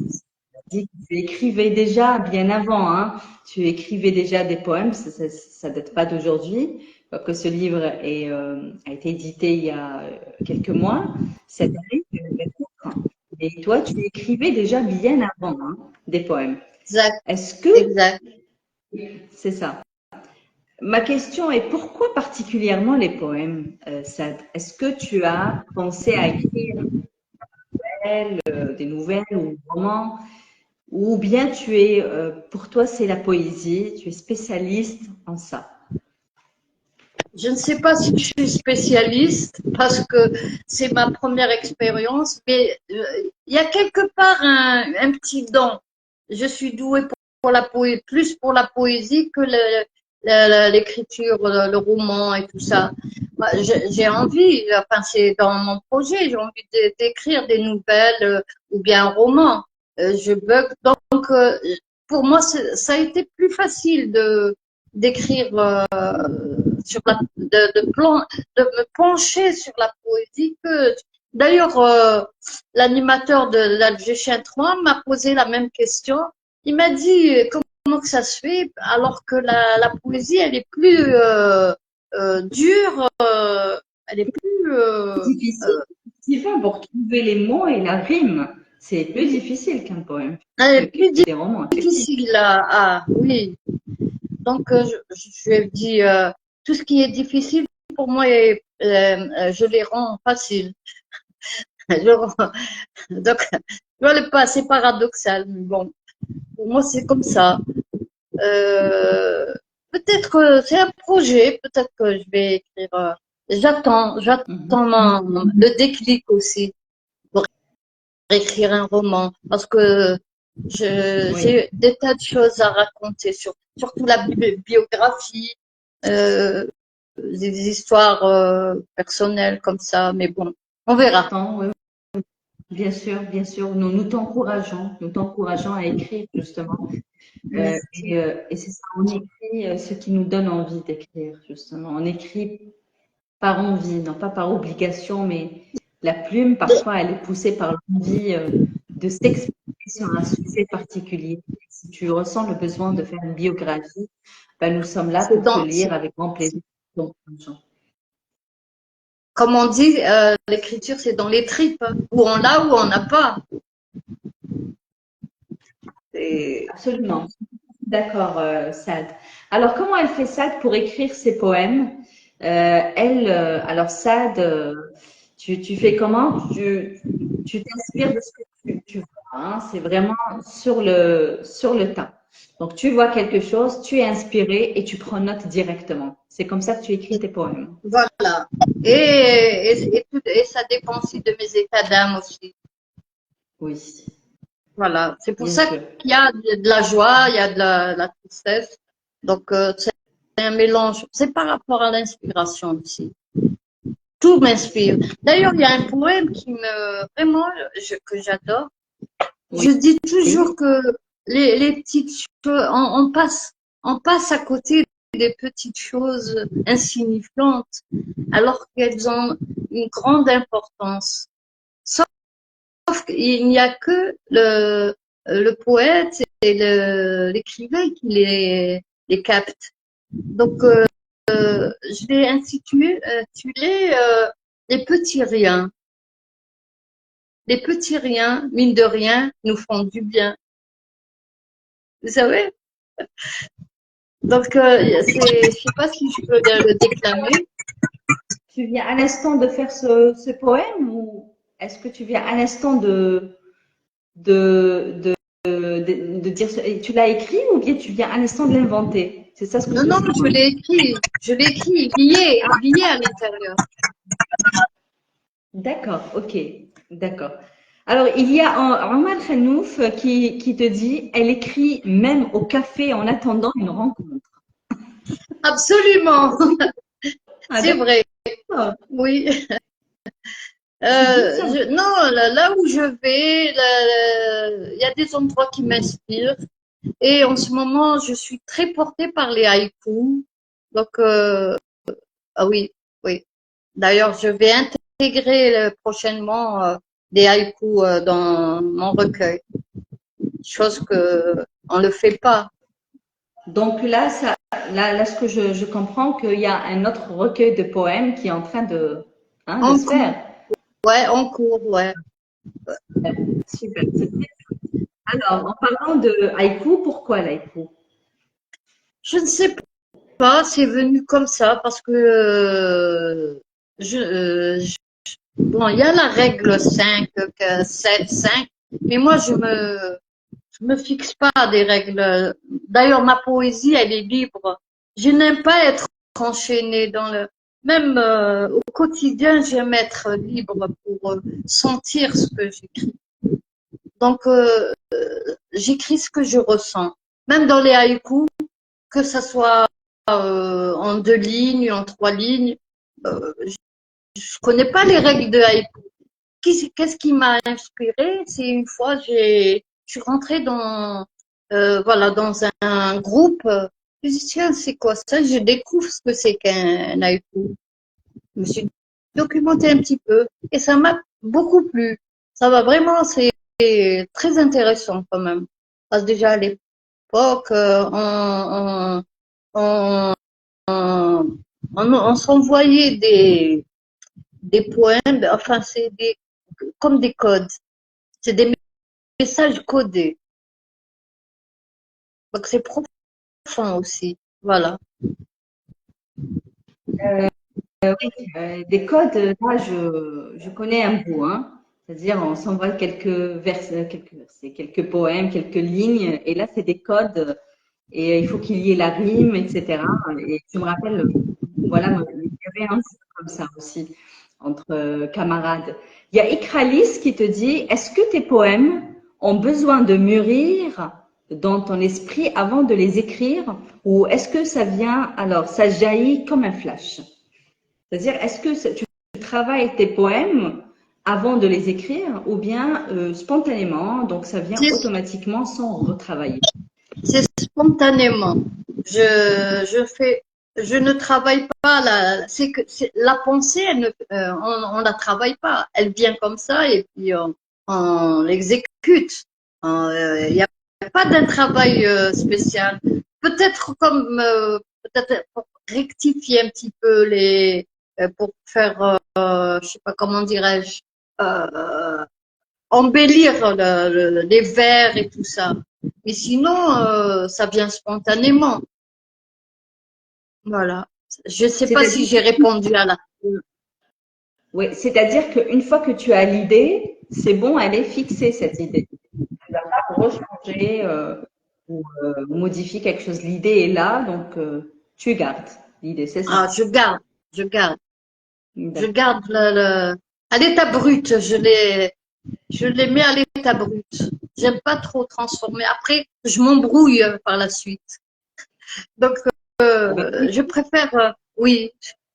dis que tu écrivais déjà bien avant, hein, tu écrivais déjà des poèmes, ça date pas d'aujourd'hui, que ce livre a été édité il y a quelques mois, cette année, 2024. Et toi, tu écrivais déjà bien avant, hein, des poèmes. Exact, Est-ce que exact. c'est ça? Ma question est pourquoi particulièrement les poèmes, Sad? Est-ce que tu as pensé à écrire des nouvelles ou romans, ou bien pour toi, c'est la poésie, tu es spécialiste en ça? Je ne sais pas si je suis spécialiste parce que c'est ma première expérience, mais il y a quelque part un petit don. Je suis douée pour la poésie, plus pour la poésie que l'écriture, le roman et tout ça. Moi, j'ai envie, enfin c'est dans mon projet, j'ai envie d'écrire des nouvelles ou bien un roman. Je bug. Donc pour moi, ça a été plus facile de d'écrire sur de me pencher sur la poésie que d'ailleurs l'animateur de l'Algéchien 3 m'a posé la même question. Il m'a dit comment que ça se fait alors que la poésie elle est plus dure, elle est plus Difficile, effectivement, pour trouver les mots et la rime, c'est plus difficile qu'un poème, elle est plus que des romans, effectivement. difficile oui. Donc je lui ai dit tout ce qui est difficile pour moi je les rends faciles. Donc, c'est paradoxal, mais bon, pour moi, c'est comme ça. Euh, peut-être que c'est un projet, peut-être que je vais écrire. J'attends Mhm. le déclic aussi pour écrire un roman, parce que Oui. J'ai des tas de choses à raconter, surtout la biographie, euh, des histoires personnelles comme ça, mais bon, on verra. Oui, bien sûr, nous t'encourageons à écrire justement. Merci. Et c'est ça, on écrit ce qui nous donne envie d'écrire justement. On écrit par envie, non pas par obligation, mais la plume, parfois, elle est poussée par l'envie de s'exprimer sur un sujet particulier. Si tu ressens le besoin de faire une biographie, ben, nous sommes là C'est pour te dans, lire avec grand plaisir. Donc, comme on dit, l'écriture, c'est dans les tripes, hein. Ou on l'a ou on n'a pas. Et absolument. D'accord, Sad. Alors, comment elle fait Sad pour écrire ses poèmes? Alors Sad, tu fais comment? Tu t'inspires de ce que tu vois, hein. C'est vraiment sur le tas. Donc, tu vois quelque chose, tu es inspiré et tu prends note directement. C'est comme ça que tu écris tes poèmes. voilà. Et ça dépend aussi de mes états d'âme aussi. Oui, Voilà. C'est pour bien ça sûr. qu'il y a de la joie, il y a de la tristesse. Donc, c'est un mélange. C'est par rapport à l'inspiration aussi. Tout m'inspire. D'ailleurs, il y a un poème qui me, vraiment, que j'adore. Oui, Je dis toujours que les petites choses, on passe à côté des petites choses insignifiantes, alors qu'elles ont une grande importance. Sauf qu'il n'y a que le poète et l'écrivain qui les captent. Donc, je l'ai intitulé Les petits riens. Les petits riens, mine de rien, nous font du bien. Vous savez? Donc, je sais pas si je peux le déclamer. tu viens à l'instant de faire ce poème ou est-ce que tu viens à l'instant de, de dire, tu l'as écrit ou bien tu viens à l'instant de l'inventer? C'est ça ce que je Non, veux non, savoir. je l'ai écrit, habillé à l'intérieur. D'accord, ok, d'accord. Alors, il y a Omar Khanouf qui te dit, elle écrit même au café en attendant une rencontre. Absolument, Ah, c'est vrai, d'accord, oui. c'est bien ça. Non, là où je vais, il y a des endroits qui m'inspirent. Et en ce moment, je suis très portée par les haïkus. Donc, ah oui, oui. D'ailleurs, je vais intégrer prochainement des haïkus dans mon recueil, chose que on ne le fait pas. Donc là, là, ce que je comprends, qu'il y a un autre recueil de poèmes qui est en train de En se cours, faire. ouais, en cours, ouais. Super. Alors, en parlant de haïku, pourquoi l'haïku? Je ne sais pas, c'est venu comme ça parce que je, bon, il y a la règle 5, 7, 5, mais moi je me fixe pas des règles. D'ailleurs, ma poésie, elle est libre. Je n'aime pas être enchaînée dans le, même au quotidien, j'aime être libre pour sentir ce que j'écris. Donc, j'écris ce que je ressens. Même dans les haïkus, que ça soit en 2 lignes, en 3 lignes, euh, je connais pas les règles de haïku. Qu'est-ce qui m'a inspiré? C'est une fois, je suis rentrée voilà, dans un groupe. Je me suis dit, tiens, c'est quoi ça? Je découvre ce que c'est qu'un haïku. Je me suis documentée un petit peu et ça m'a beaucoup plu. Ça va vraiment, c'est très intéressant quand même. Parce que déjà à l'époque, on, on s'envoyait des poèmes, enfin, comme des codes. C'est des messages codés. Donc, c'est profond aussi. Voilà. Oui, des codes, là, je connais un bout, hein. C'est-à-dire, on s'envoie quelques versets, quelques poèmes, quelques lignes, et là, c'est des codes, et il faut qu'il y ait la rime, etc. Et je me rappelle, voilà, il y avait un jeu comme ça aussi, entre camarades. Il y a Ikralis qui te dit, est-ce que tes poèmes ont besoin de mûrir dans ton esprit avant de les écrire, ou est-ce que ça vient, alors ça jaillit comme un flash? C'est-à-dire, est-ce que tu travailles tes poèmes avant de les écrire ou bien spontanément, donc ça vient C'est automatiquement sans retravailler? c'est spontanément. Je ne travaille pas la pensée, on la travaille pas. Elle vient comme ça et puis on l'exécute. Il n'y a pas d'un travail spécial. Peut-être peut-être pour rectifier un petit peu pour faire, je sais pas comment dirais-je, euh, embellir les vers et tout ça. Mais sinon, ça vient spontanément. Voilà. Je ne sais pas si C'est-à-dire, j'ai répondu à la. oui, c'est-à-dire qu'une fois que tu as l'idée, c'est bon, elle est fixée, cette idée. Tu ne vas pas rechanger ou modifier quelque chose. L'idée est là, donc tu gardes l'idée, c'est Ah, ça. je garde, je D'accord. garde à l'état brut. Je les mets à l'état brut. J'aime pas trop transformer. Après, je m'embrouille par la suite. Donc, Ah ben oui, je préfère, oui,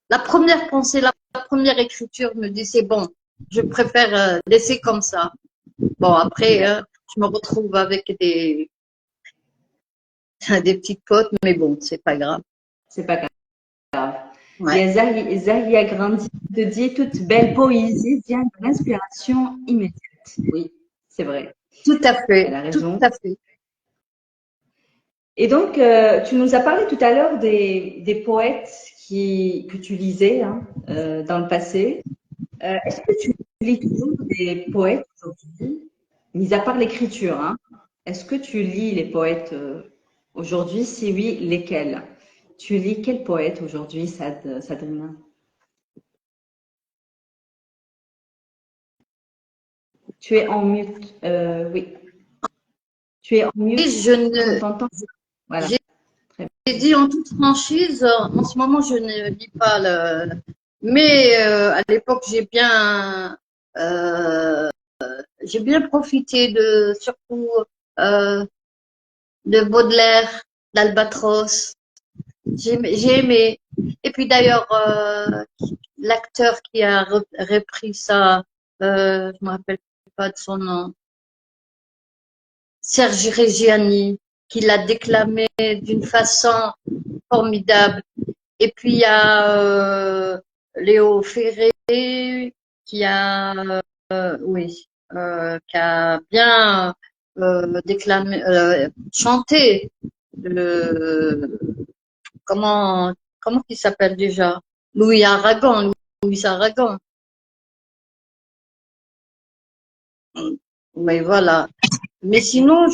la première pensée, la première écriture me dit c'est bon. Je préfère laisser comme ça. Bon, après, d'accord. je me retrouve avec des petites fautes, mais bon, c'est pas grave. C'est pas grave. Il y Ouais, a Zahia Grandi qui te dit toute belle poésie vient de l'inspiration immédiate. Oui, c'est vrai. tout à Elle fait, a tout raison. à fait. Et donc, tu nous as parlé tout à l'heure des poètes que tu lisais hein, dans le passé. Est-ce que tu lis toujours des poètes aujourd'hui, mis à part l'écriture, hein? Est-ce que tu lis les poètes aujourd'hui? Si oui, lesquels? Tu lis quel poète aujourd'hui, Sadrina? Tu es en mute. Oui, tu es en Et mute. je On ne, t'entend. Voilà. j'ai Très dit en toute franchise, en ce moment, je ne lis pas mais à l'époque, euh, j'ai bien profité surtout, euh, de Baudelaire, d'Albatros. J'ai aimé. Et puis d'ailleurs, l'acteur qui a repris ça, je me rappelle pas de son nom, Serge Reggiani, qui l'a déclamé d'une façon formidable. Et puis il y a Léo Ferré qui a, oui, qui a bien déclamé, chanté le, comment il s'appelle déjà? Louis Aragon, Louis Aragon. Mais voilà. Mais sinon,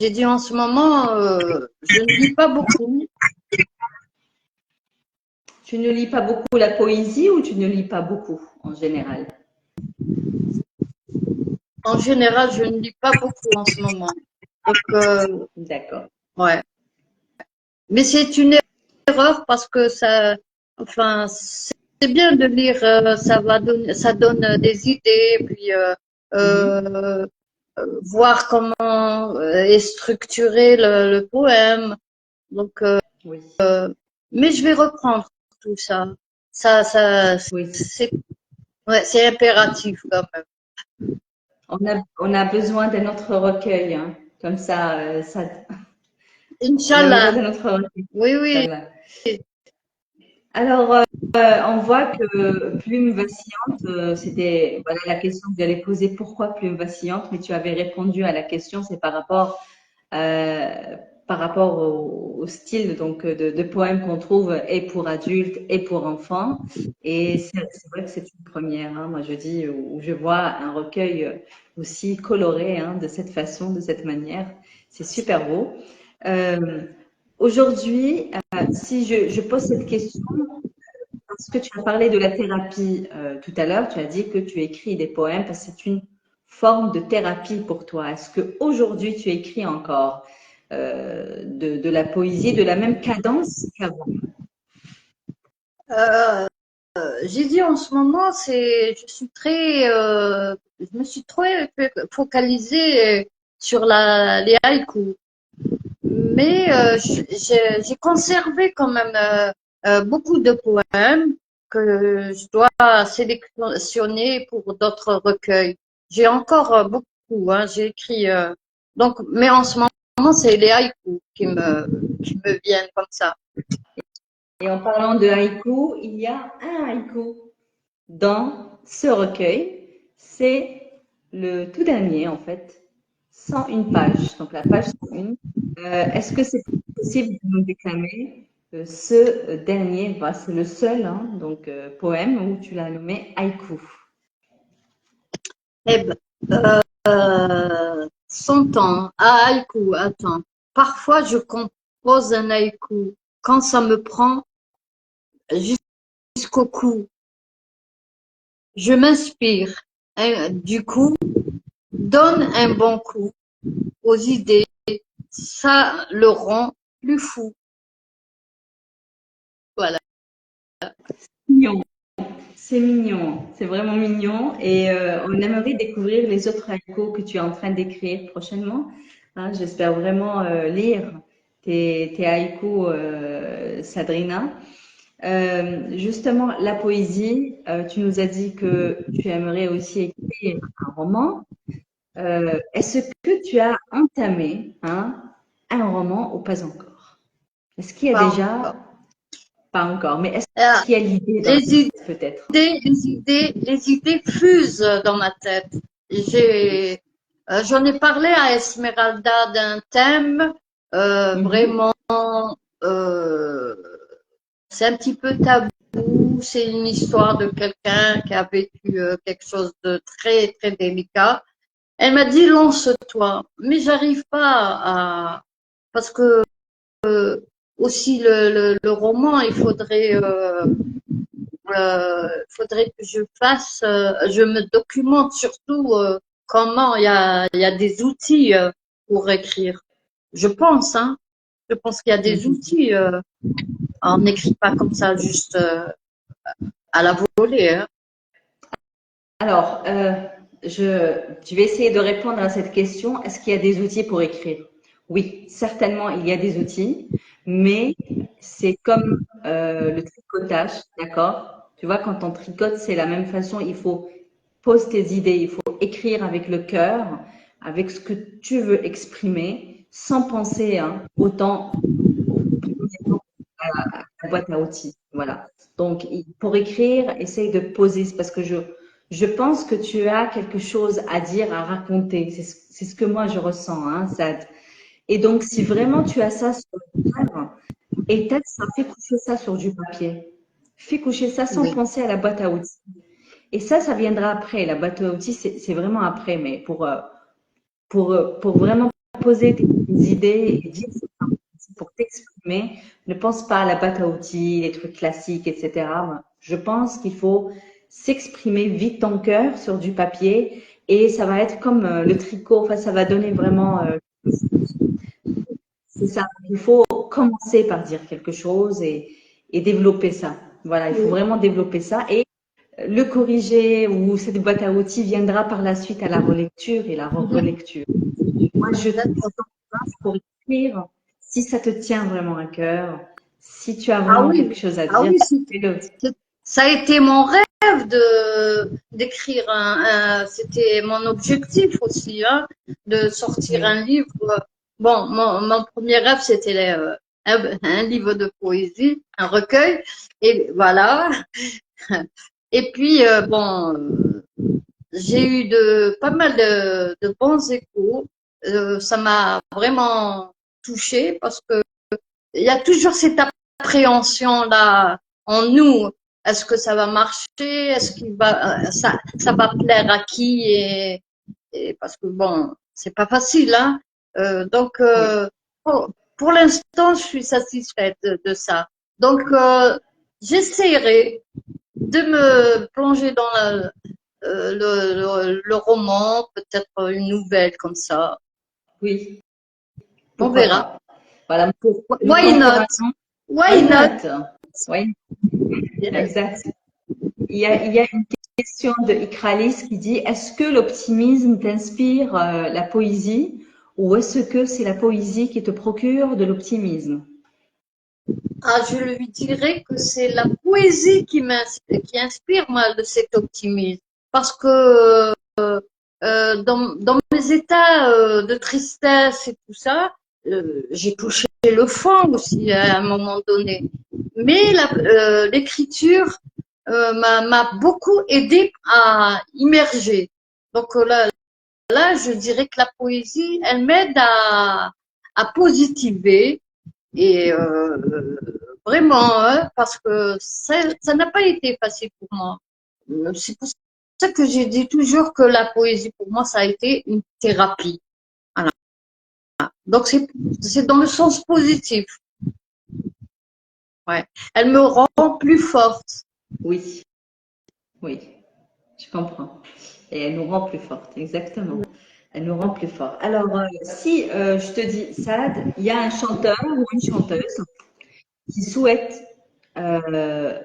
j'ai dit en ce moment, je ne lis pas beaucoup. Tu ne lis pas beaucoup la poésie ou tu ne lis pas beaucoup en général? En général, je ne lis pas beaucoup en ce moment. Donc, D'accord. ouais. Mais c'est une erreur parce que enfin, c'est bien de lire, ça donne des idées, puis Mhm. euh, voir comment est structuré le poème. Donc, Oui. mais je vais reprendre tout ça. Ça, Oui. c'est, ouais, c'est impératif quand même. On a besoin d'un autre recueil, hein. Comme on a besoin Inch'Allah. d'un autre recueil. Oui, oui. Inch'Allah. Alors, on voit que Plume vacillante, c'était voilà la question que j'allais poser. Pourquoi Plume vacillante? Mais tu avais répondu à la question, c'est euh, par rapport au style donc de poèmes qu'on trouve et pour adultes et pour enfants. Et c'est vrai que c'est une première. Hein. Moi, je dis où je vois un recueil aussi coloré hein, de cette façon, de cette manière. C'est super beau. Euh, Aujourd'hui, si je pose cette question, parce que tu as parlé de la thérapie tout à l'heure, tu as dit que tu écris des poèmes parce que c'est une forme de thérapie pour toi. Est-ce que aujourd'hui tu écris encore de la poésie de la même cadence qu'avant? Euh, j'ai dit en ce moment, je me suis trop focalisée sur les haïkus. Mais j'ai conservé quand même beaucoup de poèmes que je dois sélectionner pour d'autres recueils. J'ai encore beaucoup, hein, j'ai écrit. Donc, mais en ce moment, c'est les haïkus qui me viennent comme ça. Et en parlant de haïku, il y a un haïku dans ce recueil. C'est le tout dernier, en fait, 101 pages. Donc la page 101. Est-ce que c'est possible de nous déclamer ce dernier, bah, c'est le seul hein, donc, poème où tu l'as nommé haïku. Eh ben, 100 ans, haïku, attends. Parfois, je compose un haïku quand ça me prend jusqu'au cou. Je m'inspire. Du coup, donne un bon coup aux idées, ça le rend plus fou. Voilà. Mignon. C'est mignon, c'est vraiment mignon et on aimerait découvrir les autres haïkus que tu es en train d'écrire prochainement. Hein, j'espère vraiment lire tes haïkus, Sadrina. Justement, la poésie, tu nous as dit que tu aimerais aussi écrire un roman. Est-ce que tu as entamé hein, un roman ou pas encore? Est-ce qu'il y a Pas déjà, encore. pas encore, mais est-ce Ah, qu'il y a l'idée dans la les idées, tête peut-être? les idées fusent dans ma tête. J'en ai parlé à Esmeralda d'un thème Mhm. vraiment, euh, c'est un petit peu tabou. C'est une histoire de quelqu'un qui a vécu quelque chose de très très délicat. Elle m'a dit lance-toi, mais j'arrive pas parce que aussi le roman, il faudrait que je me documente surtout comment il y a des outils pour écrire. Je pense, hein. Je pense qu'il y a des Mhm. outils. On n'écrit pas comme ça juste à la volée, hein. Alors, je vais essayer de répondre à cette question. Est-ce qu'il y a des outils pour écrire? Oui, certainement, il y a des outils, mais c'est comme le tricotage, d'accord? Tu vois, quand on tricote, c'est la même façon. Il faut poser tes idées, il faut écrire avec le cœur, avec ce que tu veux exprimer, sans penser hein, autant à la boîte à outils. Voilà. Donc, pour écrire, essaye de poser, parce que je pense que tu as quelque chose à dire, à raconter. C'est ce que moi je ressens, hein, Sad. Et donc, si vraiment tu as ça sur le cœur, et peut-être ça fait coucher ça sur du papier. Fais coucher ça sans Oui, penser à la boîte à outils. Et ça viendra après. La boîte à outils, c'est vraiment après, mais pour vraiment poser tes idées et dire pour t'exprimer, ne pense pas à la boîte à outils, les trucs classiques, etc. Je pense qu'il faut s'exprimer vite ton cœur sur du papier et ça va être comme le tricot, enfin ça va donner vraiment, c'est ça. Il faut commencer par dire quelque chose et développer ça. Voilà, il faut oui, vraiment développer ça et le corriger ou cette boîte à outils viendra par la suite à la relecture et la relecture. Moi, je te d'accord. encourage pour écrire si ça te tient vraiment à cœur, si tu as Ah vraiment quelque oui, chose à ah dire, oui, fais-le. ça a été mon rêve d'écrire c'était mon objectif aussi, hein, de sortir Oui. un livre. Bon, mon premier rêve, c'était un livre de poésie, un recueil, et voilà. Et puis, bon, j'ai eu pas mal de bons échos. Ça m'a vraiment touchée parce que il y a toujours cette appréhension-là en nous. Est-ce que ça va marcher? Est-ce ça va plaire à qui? Et parce que bon, c'est pas facile, hein. Donc, Oui. pour l'instant, je suis satisfaite de ça. Donc, j'essaierai de me plonger dans le roman, peut-être une nouvelle comme ça. Oui, On pourquoi verra. pas. Voilà, nous Why not? t'encourageons. Why Why not? not? Oui, Yes. exact. il y a une question de Ikralis qui dit, est-ce que l'optimisme t'inspire la poésie ou est-ce que c'est la poésie qui te procure de l'optimisme? Ah, je lui dirais que c'est la poésie qui inspire mal de cet optimisme. Parce que dans mes états de tristesse et tout ça, j'ai touché le fond aussi à un moment donné. Mais l'écriture m'a beaucoup aidé à immerger. Donc là, je dirais que la poésie, elle m'aide à positiver et vraiment, hein, parce que ça n'a pas été facile pour moi. C'est pour ça que j'ai dit toujours que la poésie, pour moi, ça a été une thérapie. Voilà. Donc, c'est dans le sens positif. Ouais. Elle me rend plus forte. Oui, oui, je comprends. Et elle nous rend plus fortes, exactement. Elle nous rend plus forts. Alors, si je te dis, Sad, il y a un chanteur ou une chanteuse qui souhaite euh,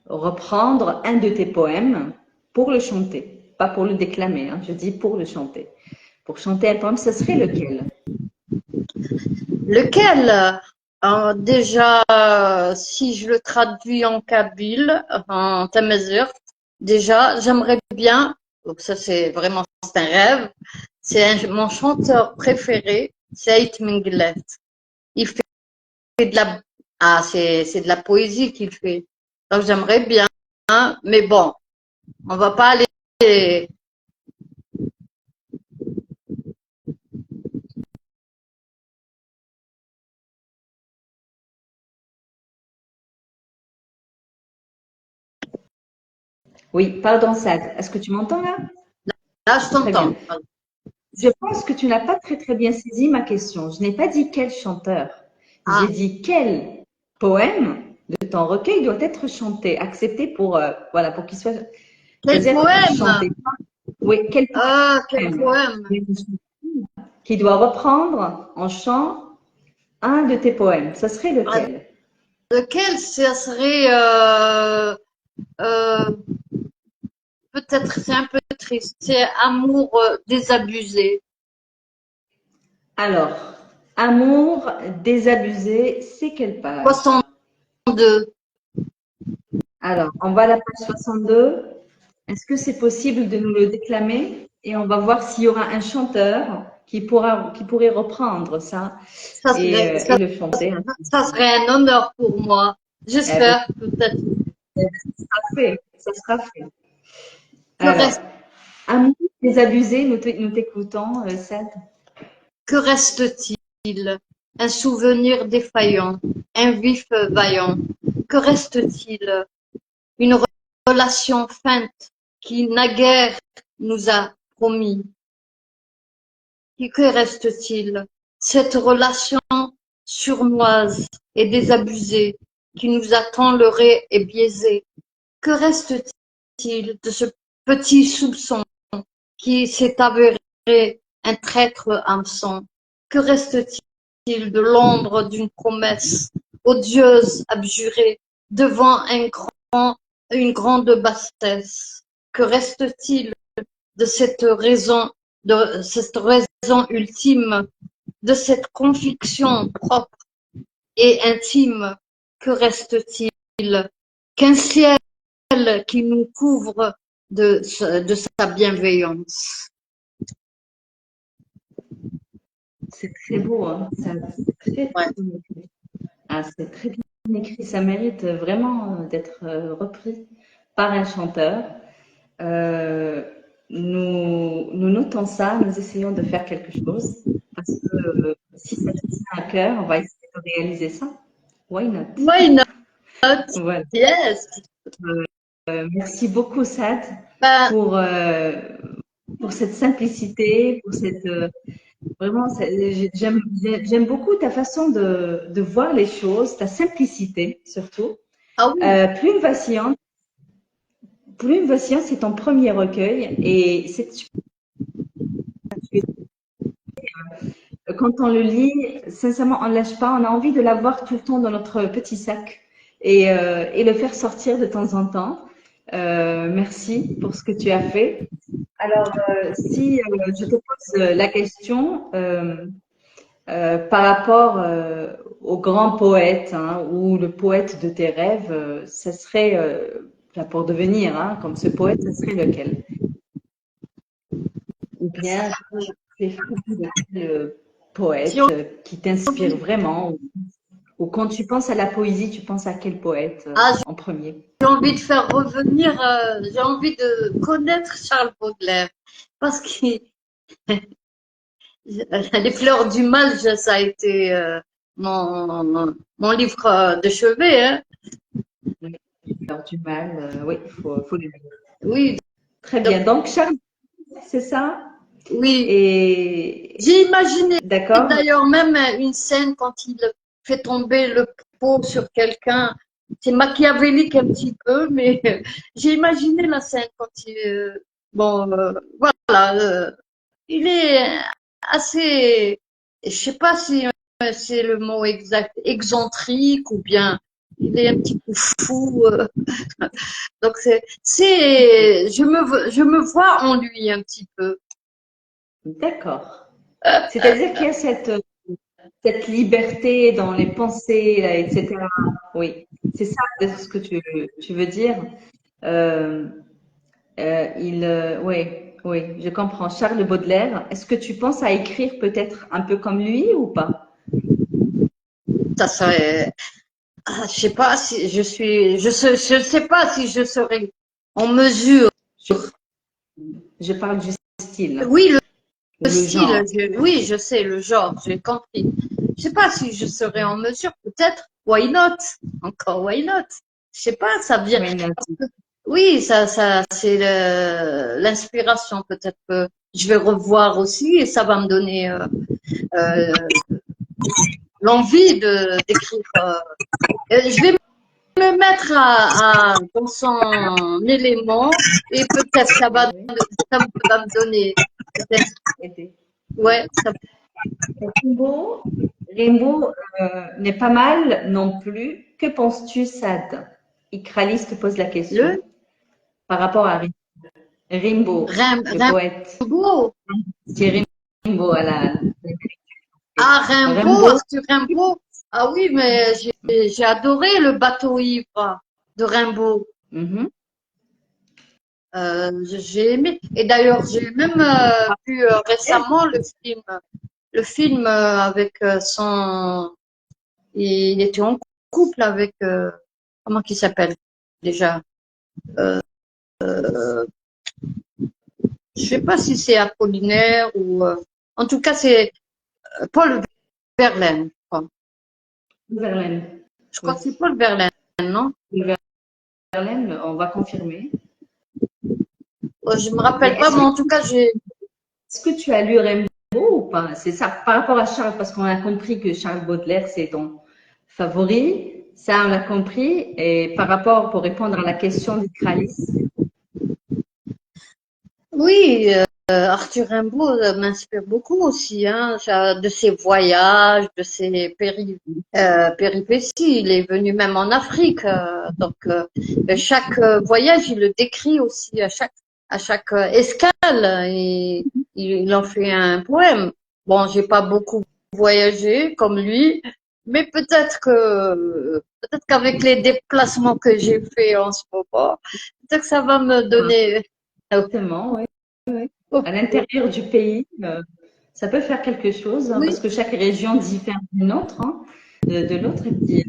reprendre un de tes poèmes pour le chanter, pas pour le déclamer, hein, je dis pour le chanter. Pour chanter un poème, ce serait lequel? Lequel? Déjà, si je le traduis en kabyle, en tamazight, déjà, j'aimerais bien, donc ça c'est un rêve, mon chanteur préféré, c'est Ait Minglet. Il fait de la, c'est de la poésie qu'il fait. Donc j'aimerais bien, hein, mais bon, on va pas aller. Oui, pardon, Sad. Est-ce que tu m'entends là? Là, je Très bien. t'entends. Je pense que tu n'as pas très très bien saisi ma question. Je n'ai pas dit quel chanteur. J'ai Ah, dit quel poème de ton recueil doit être chanté, accepté pour voilà pour qu'il soit quel c'est-à-dire poème? chanté. Oui, quel Ah, quel poème poème? qui doit reprendre en chant un de tes poèmes. Ça serait Ah, lequel? lequel? Ça serait euh, peut-être c'est un peu triste. C'est Amour désabusé. Alors, Amour désabusé, c'est quelle page? 62. Alors, on va à la page 62. Est-ce que c'est possible de nous le déclamer? Et on va voir s'il y aura un chanteur qui pourrait reprendre ça Ça serait, et le chanter. ça serait un honneur pour moi. Eh bien, J'espère peut-être. ça sera fait. Ça sera fait. Que Alors, reste, Amour désabusé, nous t'écoutons, Sad. que reste-t-il? Un souvenir défaillant, un vif vaillant. Que reste-t-il? Une relation feinte qui naguère nous a promis. Que reste-t-il? Cette relation sournoise et désabusée qui nous attend leurrée et biaisée. Que reste-t-il de ce petit soupçon qui s'est avéré un traître hameçon? Que reste-t-il de l'ombre d'une promesse odieuse, abjurée, devant une grande bassesse? Que reste-t-il de cette raison ultime, de cette conviction propre et intime? Que reste-t-il? Qu'un ciel qui nous couvre de sa bienveillance. C'est très beau, hein. C'est très, Ouais. très bien écrit. Ah, c'est très bien écrit. Ça mérite vraiment d'être repris par un chanteur. Euh, nous notons ça, nous essayons de faire quelque chose parce que si ça te tient à cœur, on va essayer de réaliser ça. Why not? Why not? Voilà. Yes. Merci beaucoup, Sad, Ben, pour, euh, pour cette simplicité, pour cette vraiment, j'aime beaucoup ta façon de voir les choses, ta simplicité surtout. ah oui, Plume vacillante, Plume vacillante, c'est ton premier recueil et quand on le lit, sincèrement, on ne lâche pas, on a envie de l'avoir tout le temps dans notre petit sac et le faire sortir de temps en temps. Merci pour ce que tu as fait. Alors, si je te pose la question par rapport au grand poète hein, ou le poète de tes rêves, ça serait, enfin, pour devenir hein, comme ce poète, ça serait lequel? Ou bien tu es fou de quel J'ai poète qui t'inspire envie, vraiment? Ou quand tu penses à la poésie, tu penses à quel poète ah, en premier? j'ai envie de faire revenir, j'ai envie de connaître Charles Baudelaire parce que Les fleurs du mal, ça a été mon livre de chevet. Hein. Oui, alors du mal, oui, faut le lire. Oui, Très donc, bien. Donc, Charles, c'est ça? oui. Et J'ai imaginé d'accord. d'ailleurs même une scène quand il fait tomber le pot sur quelqu'un. C'est machiavélique un petit peu, mais j'ai imaginé la scène quand il. Bon, voilà. Il est assez. Je sais pas si c'est le mot exact, excentrique ou bien il est un petit peu fou. Donc je me vois en lui un petit peu. D'accord. C'est-à-dire qu'il y a cette liberté dans les pensées, là, etc. Oui, c'est ça peut-être ce que tu veux dire. Euh, oui, oui, je comprends. Charles Baudelaire, est-ce que tu penses à écrire peut-être un peu comme lui ou pas? Ça serait, je sais pas si je sais pas si je serais en mesure. Je, je parle du style Oui, ou le le style, genre. oui, je sais, le genre, j'ai compris. Je sais pas si je serais en mesure, peut-être, why not? Encore, why not? Je sais pas, ça vient. Oui, non. Oui, c'est l'inspiration. Peut-être que je vais revoir aussi et ça va me donner euh, l'envie de d'écrire. Je vais me mettre dans son élément et peut-être Oui, oui. ça va me donner peut-être Aider. ouais ça Rimbaud, Rimbaud n'est pas mal non plus. Que penses-tu, Sade? Ikralis te pose la question le par rapport à Rimbaud, le poète. Rimbaud. C'est Rimbaud à Ah, Rimbaud, Rimbaud, Arthur Rimbaud. Ah oui, mais j'ai adoré le bateau ivre de Rimbaud. mhm. J'ai aimé. Et d'ailleurs, j'ai même vu récemment le film avec il était en couple avec, comment qu'il s'appelle déjà? Je sais pas si c'est Apollinaire ou, en tout cas, c'est Paul Verlaine. Verlaine. Je crois Oui, que c'est Paul Verlaine, non? Verlaine, on va confirmer. Je me Mais rappelle pas, mais en tout cas, j'ai. est-ce que tu as lu Rimbaud ou pas? C'est ça, par rapport à Charles, parce qu'on a compris que Charles Baudelaire, c'est ton favori. Ça, on l'a compris. Et par rapport, pour répondre à la question d'Ikralis, Oui, Arthur Rimbaud m'inspire beaucoup aussi, hein, de ses voyages, de ses péripéties. Il est venu même en Afrique, donc chaque voyage, il le décrit aussi à chaque escale. Il en fait un poème. Bon, j'ai pas beaucoup voyagé comme lui, mais peut-être qu'avec les déplacements que j'ai fait en ce moment, peut-être que ça va me donner. exactement, oui. À l'intérieur du pays, ça peut faire quelque chose, hein, Oui, parce que chaque région diffère d'une autre, hein, de l'autre. Et puis,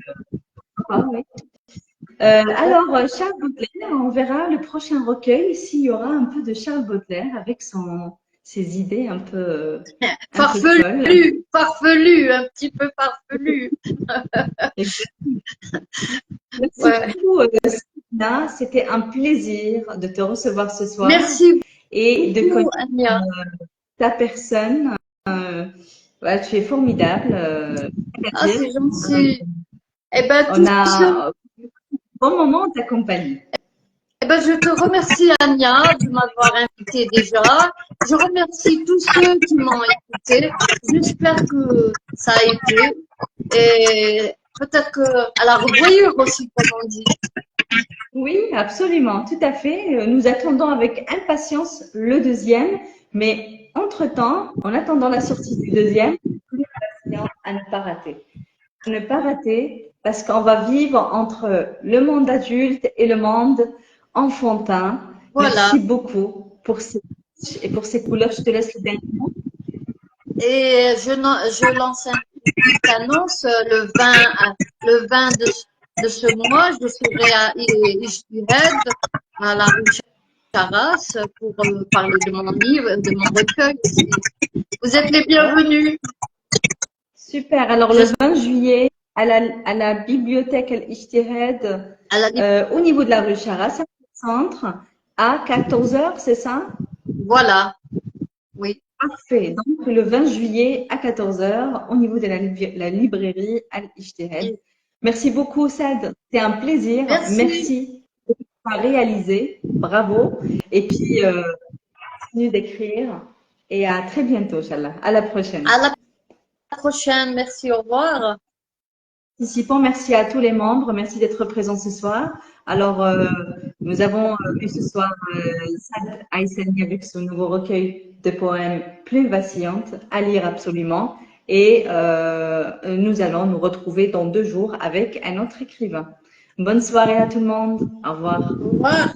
oui. Alors, Charles Baudelaire, on verra le prochain recueil s'il y aura un peu de Charles Baudelaire avec ses idées un peu folles. farfelu, un petit peu farfelu. Merci Ouais. beaucoup, Sina. C'était un plaisir de te recevoir ce soir Merci et de beaucoup, connaître Anya. ta personne. Voilà, tu es formidable. Ah, C'est-à-dire, c'est gentil. Eh ben, on a un bon moment de ta compagnie. je te remercie, Anya, de m'avoir invité déjà. Je remercie tous ceux qui m'ont écouté. J'espère que ça a été. Et peut-être que à la revoyure aussi, comme on dit. Oui, absolument, tout à fait. Nous attendons avec impatience le deuxième, mais entre-temps, en attendant la sortie du deuxième, à ne pas rater. À ne pas rater parce qu'on va vivre entre le monde adulte et le monde enfantin. Voilà. Merci beaucoup pour ces et pour ces couleurs. Je te laisse le dernier mot. Et je lance une petite annonce. Le 20 de ce mois, je serai à Ijtihad, à la rue Charras, pour parler de mon livre, de mon recueil aussi. Vous êtes les D'accord. bienvenus. Super. Alors, Je le suis 20 juillet, à la bibliothèque Al-Ijtihad, à la au niveau de la rue Charras, centre, à 14 heures, c'est ça? Voilà, oui. Parfait. Donc, le 20 juillet à 14 heures, au niveau de la librairie Al-Ijtihad. Merci beaucoup, Sad. C'est un plaisir. Merci. Merci de t'avoir réalisé. Bravo. Et puis, continue d'écrire. Et à très bientôt, Inch'Allah. À la prochaine. À la prochaine. Merci. Au revoir. Participants, merci à tous les membres, merci d'être présents ce soir. Alors, nous avons eu ce soir Sad Aïssani avec son nouveau recueil de poèmes Plume vacillante à lire absolument. Et nous allons nous retrouver dans 2 jours avec un autre écrivain. Bonne soirée à tout le monde. Au revoir. Au revoir.